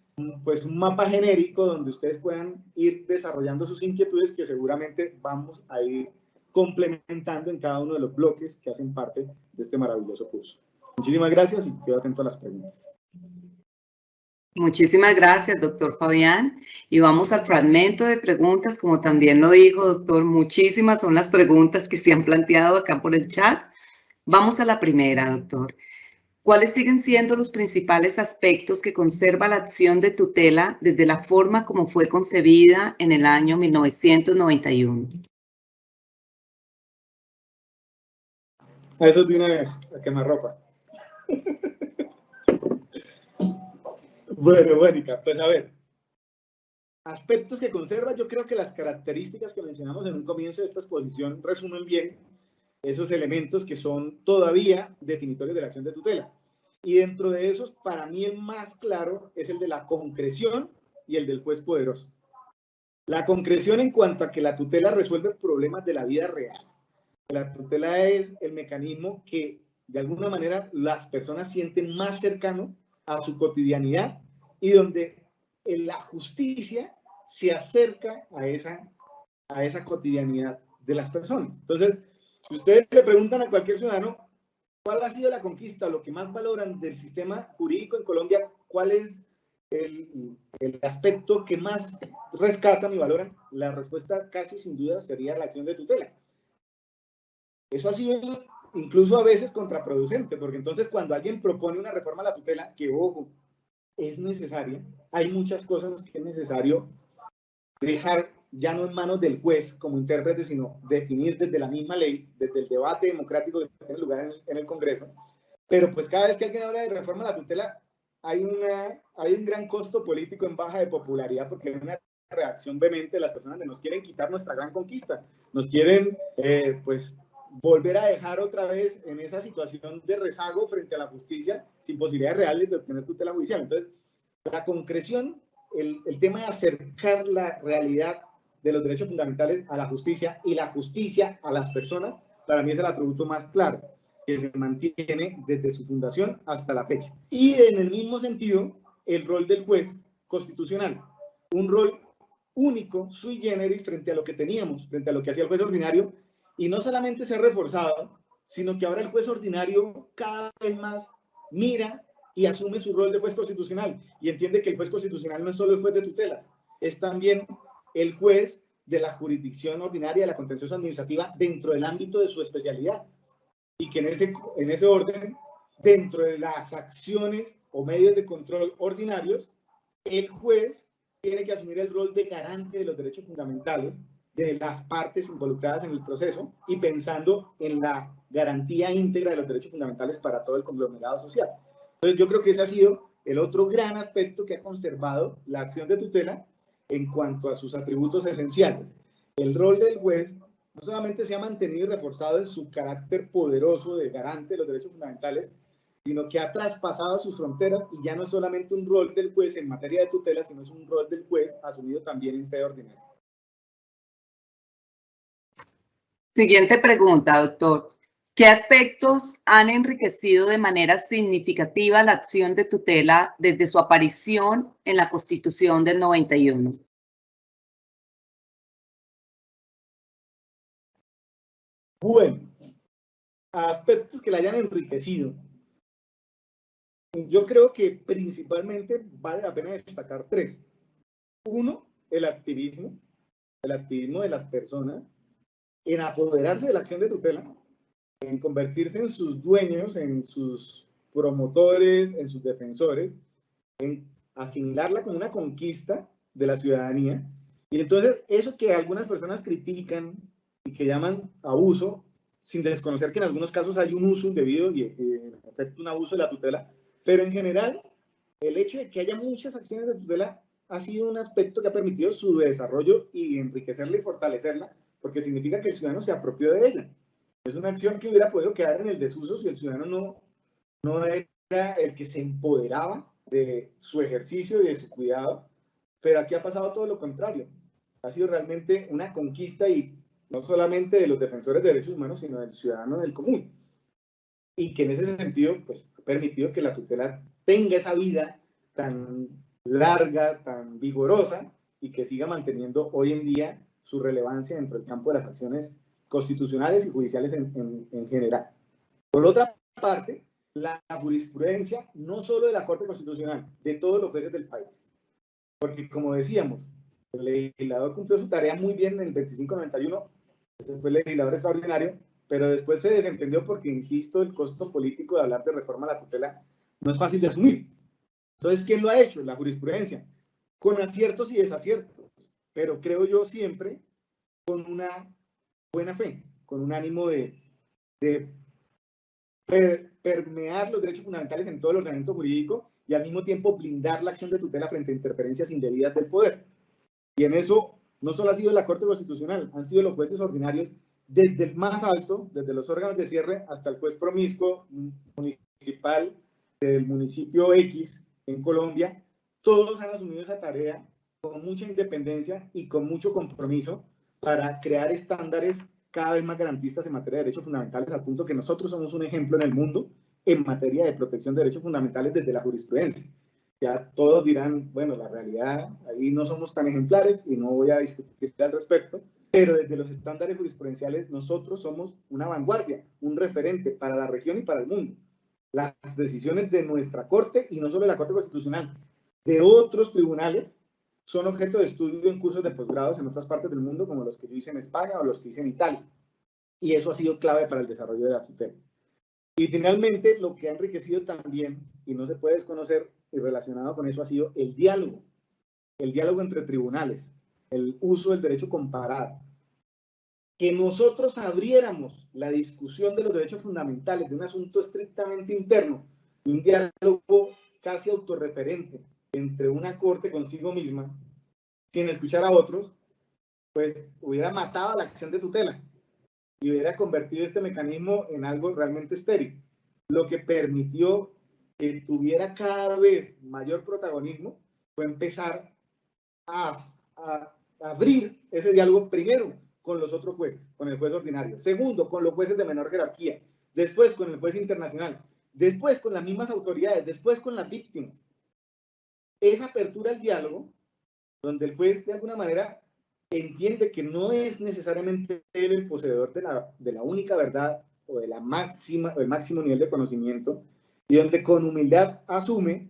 pues un mapa genérico donde ustedes puedan ir desarrollando sus inquietudes que seguramente vamos a ir complementando en cada uno de los bloques que hacen parte de este maravilloso curso. Muchísimas gracias y quedo atento a las preguntas. Muchísimas gracias, doctor Fabián. Y vamos al fragmento de preguntas, como también lo dijo, doctor, muchísimas son las preguntas que se han planteado acá por el chat. Vamos a la primera, doctor. ¿Cuáles siguen siendo los principales aspectos que conserva la acción de tutela desde la forma como fue concebida en el año 1991? A eso de una vez, a quemarropa. Bueno, Mónica, pues a ver. Aspectos que conserva, yo creo que las características que mencionamos en un comienzo de esta exposición resumen bien esos elementos que son todavía definitorios de la acción de tutela. Y dentro de esos, para mí el más claro es el de la concreción y el del juez poderoso. La concreción en cuanto a que la tutela resuelve problemas de la vida real. La tutela es el mecanismo que de alguna manera las personas sienten más cercano a su cotidianidad y donde la justicia se acerca a esa cotidianidad de las personas. Entonces, si ustedes le preguntan a cualquier ciudadano cuál ha sido la conquista, lo que más valoran del sistema jurídico en Colombia, cuál es el aspecto que más rescatan y valoran, la respuesta casi sin duda sería la acción de tutela. Eso ha sido incluso a veces contraproducente, porque entonces cuando alguien propone una reforma a la tutela, que ojo, es necesaria, hay muchas cosas que es necesario dejar ya no en manos del juez como intérprete, sino definir desde la misma ley, desde el debate democrático que tiene lugar en el Congreso. Pero pues cada vez que alguien habla de reforma a la tutela, hay un gran costo político en baja de popularidad, porque hay una reacción vehemente de las personas que nos quieren quitar nuestra gran conquista, nos quieren pues volver a dejar otra vez en esa situación de rezago frente a la justicia sin posibilidades reales de obtener tutela judicial. Entonces, la concreción, el tema de acercar la realidad de los derechos fundamentales a la justicia y la justicia a las personas, para mí es el atributo más claro que se mantiene desde su fundación hasta la fecha. Y en el mismo sentido, el rol del juez constitucional, un rol único, sui generis, frente a lo que teníamos, frente a lo que hacía el juez ordinario, y no solamente se ha reforzado, sino que ahora el juez ordinario cada vez más mira y asume su rol de juez constitucional y entiende que el juez constitucional no es solo el juez de tutelas, es también el juez de la jurisdicción ordinaria de la contenciosa administrativa dentro del ámbito de su especialidad, y que en ese orden, dentro de las acciones o medios de control ordinarios, el juez tiene que asumir el rol de garante de los derechos fundamentales de las partes involucradas en el proceso y pensando en la garantía íntegra de los derechos fundamentales para todo el conglomerado social. Entonces yo creo que ese ha sido el otro gran aspecto que ha conservado la acción de tutela en cuanto a sus atributos esenciales. El rol del juez no solamente se ha mantenido y reforzado en su carácter poderoso de garante de los derechos fundamentales, sino que ha traspasado sus fronteras y ya no es solamente un rol del juez en materia de tutela, sino es un rol del juez asumido también en sede ordinaria. Siguiente pregunta, doctor. ¿Qué aspectos han enriquecido de manera significativa la acción de tutela desde su aparición en la Constitución del 91? Bueno, aspectos que la hayan enriquecido. Yo creo que principalmente vale la pena destacar tres. Uno, el activismo de las personas en apoderarse de la acción de tutela, en convertirse en sus dueños, en sus promotores, en sus defensores, en asimilarla como una conquista de la ciudadanía. Y entonces eso que algunas personas critican y que llaman abuso, sin desconocer que en algunos casos hay un uso indebido y en efecto un abuso de la tutela, pero en general el hecho de que haya muchas acciones de tutela ha sido un aspecto que ha permitido su desarrollo y enriquecerla y fortalecerla, porque significa que el ciudadano se apropió de ella. Es una acción que hubiera podido quedar en el desuso si el ciudadano no era el que se empoderaba de su ejercicio y de su cuidado, pero aquí ha pasado todo lo contrario. Ha sido realmente una conquista y no solamente de los defensores de derechos humanos, sino del ciudadano del común. Y que en ese sentido, pues, ha permitido que la tutela tenga esa vida tan larga, tan vigorosa, y que siga manteniendo hoy en día su relevancia dentro del campo de las acciones constitucionales y judiciales en general. Por otra parte, la jurisprudencia, no solo de la Corte Constitucional, de todos los jueces del país. Porque, como decíamos, el legislador cumplió su tarea muy bien en el 2591, ese fue el legislador extraordinario, pero después se desentendió porque, insisto, el costo político de hablar de reforma a la tutela no es fácil de asumir. Entonces, ¿quién lo ha hecho? La jurisprudencia, con aciertos y desaciertos, pero creo yo siempre con una buena fe, con un ánimo de permear los derechos fundamentales en todo el ordenamiento jurídico y al mismo tiempo blindar la acción de tutela frente a interferencias indebidas del poder. Y en eso no solo ha sido la Corte Constitucional, han sido los jueces ordinarios desde el más alto, desde los órganos de cierre hasta el juez promiscuo municipal del municipio X en Colombia. Todos han asumido esa tarea con mucha independencia y con mucho compromiso para crear estándares cada vez más garantistas en materia de derechos fundamentales, al punto que nosotros somos un ejemplo en el mundo en materia de protección de derechos fundamentales desde la jurisprudencia. Ya todos dirán, bueno, la realidad, ahí no somos tan ejemplares y no voy a discutir al respecto, pero desde los estándares jurisprudenciales nosotros somos una vanguardia, un referente para la región y para el mundo. Las decisiones de nuestra Corte, y no solo de la Corte Constitucional, de otros tribunales, son objeto de estudio en cursos de posgrados en otras partes del mundo, como los que yo hice en España o los que hice en Italia. Y eso ha sido clave para el desarrollo de la tutela. Y finalmente, lo que ha enriquecido también, y no se puede desconocer, y relacionado con eso ha sido el diálogo entre tribunales, el uso del derecho comparado. Que nosotros abriéramos la discusión de los derechos fundamentales de un asunto estrictamente interno, de un diálogo casi autorreferente entre una corte consigo misma, sin escuchar a otros, pues hubiera matado a la acción de tutela. y hubiera convertido este mecanismo en algo realmente estéril, lo que permitió que tuviera cada vez mayor protagonismo fue empezar a abrir ese diálogo primero con los otros jueces, con el juez ordinario, segundo con los jueces de menor jerarquía, después con el juez internacional, después con las mismas autoridades, después con las víctimas. Esa apertura al diálogo, donde el juez de alguna manera entiende que no es necesariamente él el poseedor de la única verdad o del máximo nivel de conocimiento, y donde con humildad asume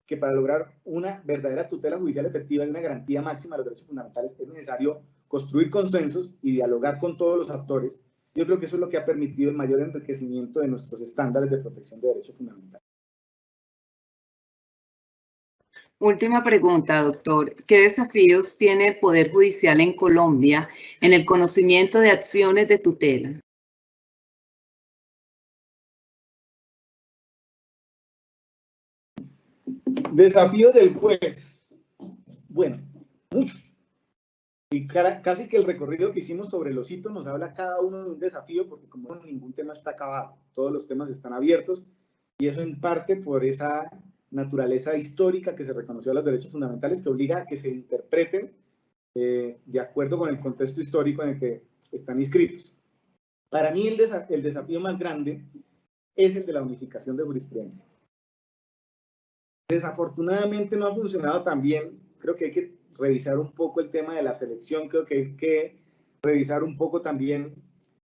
que para lograr una verdadera tutela judicial efectiva y una garantía máxima de los derechos fundamentales es necesario construir consensos y dialogar con todos los actores. Yo creo que eso es lo que ha permitido el mayor enriquecimiento de nuestros estándares de protección de derechos fundamentales. Última pregunta, doctor. ¿Qué desafíos tiene el Poder Judicial en Colombia en el conocimiento de acciones de tutela? Desafíos del juez. Bueno, muchos. Y casi que el recorrido que hicimos sobre los hitos nos habla cada uno de un desafío, porque como ningún tema está acabado, todos los temas están abiertos, y eso en parte por esa naturaleza histórica que se reconoció a los derechos fundamentales, que obliga a que se interpreten de acuerdo con el contexto histórico en el que están inscritos. Para mí el desafío más grande es el de la unificación de jurisprudencia. Desafortunadamente no ha funcionado tan bien. Creo que hay que revisar un poco el tema de la selección, creo que hay que revisar un poco también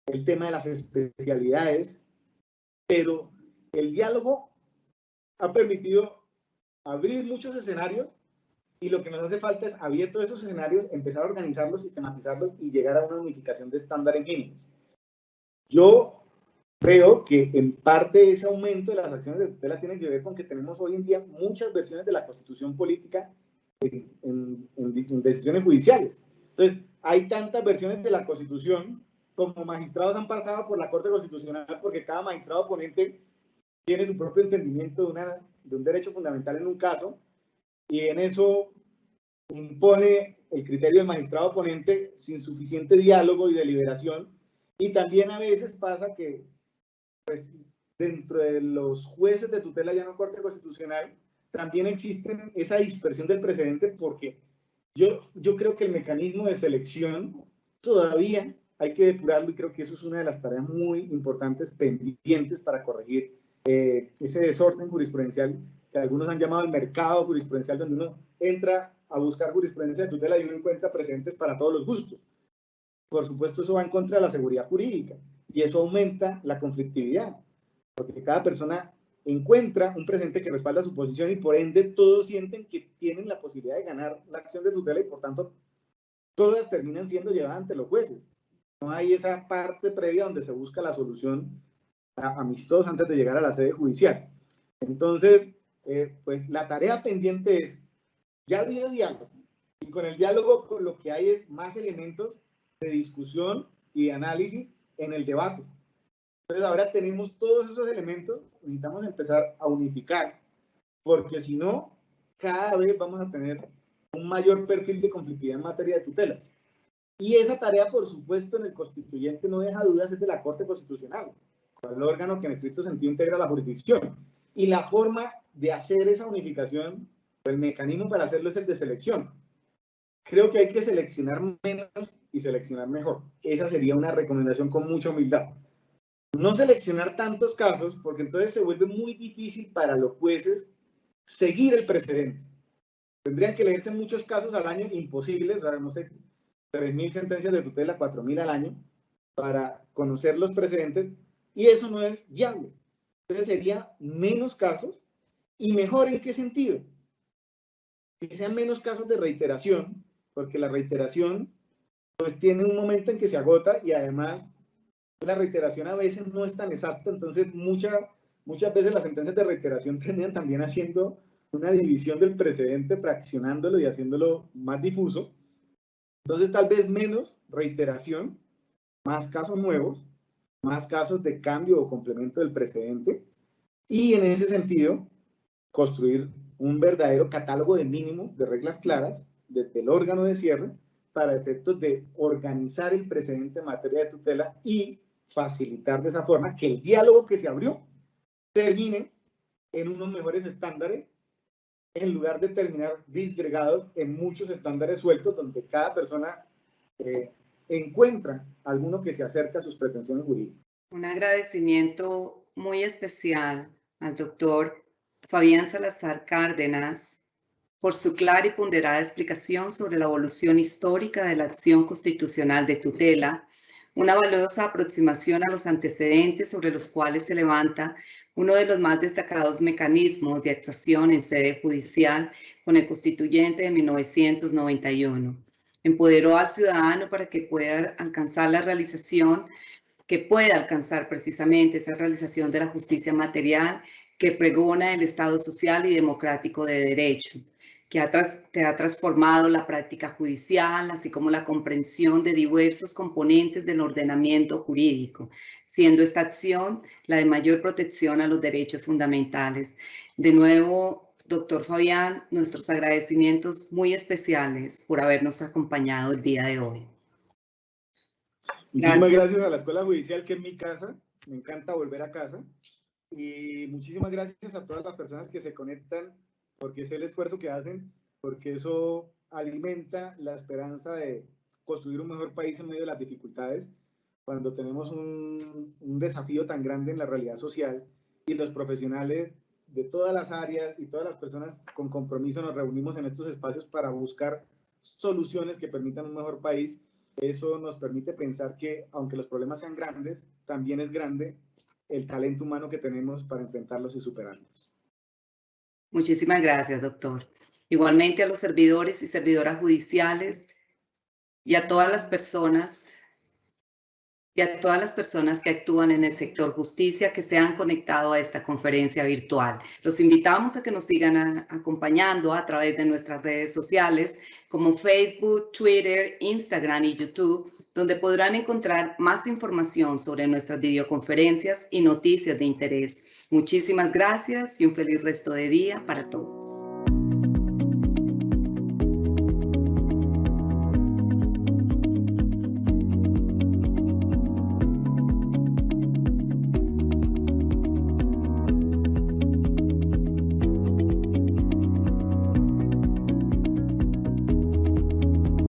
el tema de las especialidades, pero el diálogo ha permitido abrir muchos escenarios y lo que nos hace falta es, abiertos esos escenarios, empezar a organizarlos, sistematizarlos y llegar a una unificación de estándar en mínimos. Yo creo que en parte ese aumento de las acciones de tutela tiene que ver con que tenemos hoy en día muchas versiones de la Constitución política en decisiones judiciales. Entonces, hay tantas versiones de la Constitución como magistrados han pasado por la Corte Constitucional, porque cada magistrado ponente tiene su propio entendimiento de un derecho fundamental en un caso, y en eso impone el criterio del magistrado ponente sin suficiente diálogo y deliberación. Y también a veces pasa que, pues, dentro de los jueces de tutela ya no Corte Constitucional, también existe esa dispersión del precedente, porque yo creo que el mecanismo de selección todavía hay que depurarlo, y creo que eso es una de las tareas muy importantes pendientes para corregir ese desorden jurisprudencial que algunos han llamado el mercado jurisprudencial, donde uno entra a buscar jurisprudencia de tutela y uno encuentra precedentes para todos los gustos. Por supuesto, eso va en contra de la seguridad jurídica y eso aumenta la conflictividad, porque cada persona encuentra un precedente que respalda su posición y por ende todos sienten que tienen la posibilidad de ganar la acción de tutela y por tanto todas terminan siendo llevadas ante los jueces. No hay esa parte previa donde se busca la solución amistosa antes de llegar a la sede judicial. Entonces, pues la tarea pendiente es, ya ha habido diálogo, y con el diálogo lo que hay es más elementos de discusión y de análisis en el debate. Entonces ahora tenemos todos esos elementos, necesitamos empezar a unificar, porque si no, cada vez vamos a tener un mayor perfil de conflictividad en materia de tutelas. Y esa tarea, por supuesto, en el constituyente no deja dudas, es de la Corte Constitucional, el órgano que en estricto sentido integra la jurisdicción. Y la forma de hacer esa unificación, el mecanismo para hacerlo es el de selección. Creo que hay que seleccionar menos y seleccionar mejor. Esa sería una recomendación con mucha humildad. No seleccionar tantos casos, porque entonces se vuelve muy difícil para los jueces seguir el precedente. Tendrían que leerse muchos casos al año, imposibles, o sea, no sé, 3.000 sentencias de tutela, 4.000 al año, para conocer los precedentes, y eso no es viable. Entonces sería menos casos, y mejor ¿en qué sentido? Que sean menos casos de reiteración, porque la reiteración pues tiene un momento en que se agota, y además la reiteración a veces no es tan exacta, entonces muchas veces las sentencias de reiteración terminan también haciendo una división del precedente, fraccionándolo y haciéndolo más difuso. Entonces tal vez menos reiteración, más casos nuevos, más casos de cambio o complemento del precedente, y en ese sentido construir un verdadero catálogo de mínimo de reglas claras desde el órgano de cierre para efectos de organizar el precedente en materia de tutela y facilitar de esa forma que el diálogo que se abrió termine en unos mejores estándares, en lugar de terminar disgregados en muchos estándares sueltos donde cada persona encuentra alguno que se acerca a sus pretensiones jurídicas. Un agradecimiento muy especial al doctor Fabián Salazar Cárdenas por su clara y ponderada explicación sobre la evolución histórica de la acción constitucional de tutela, una valiosa aproximación a los antecedentes sobre los cuales se levanta uno de los más destacados mecanismos de actuación en sede judicial con el Constituyente de 1991. Empoderó al ciudadano para que pueda alcanzar la realización, precisamente esa realización de la justicia material que pregona el Estado social y democrático de derecho, que ha transformado la práctica judicial, así como la comprensión de diversos componentes del ordenamiento jurídico, siendo esta acción la de mayor protección a los derechos fundamentales. De nuevo, doctor Fabián, nuestros agradecimientos muy especiales por habernos acompañado el día de hoy. Muchísimas gracias a la Escuela Judicial, que es mi casa. Me encanta volver a casa. Y muchísimas gracias a todas las personas que se conectan, porque es el esfuerzo que hacen, porque eso alimenta la esperanza de construir un mejor país en medio de las dificultades, cuando tenemos un desafío tan grande en la realidad social y los profesionales de todas las áreas y todas las personas con compromiso nos reunimos en estos espacios para buscar soluciones que permitan un mejor país. Eso nos permite pensar que, aunque los problemas sean grandes, también es grande el talento humano que tenemos para enfrentarlos y superarlos. Muchísimas gracias, doctor. Igualmente a los servidores y servidoras judiciales y a todas las personas que actúan en el sector justicia que se han conectado a esta conferencia virtual. Los invitamos a que nos sigan acompañando a través de nuestras redes sociales como Facebook, Twitter, Instagram y YouTube, donde podrán encontrar más información sobre nuestras videoconferencias y noticias de interés. Muchísimas gracias y un feliz resto de día para todos.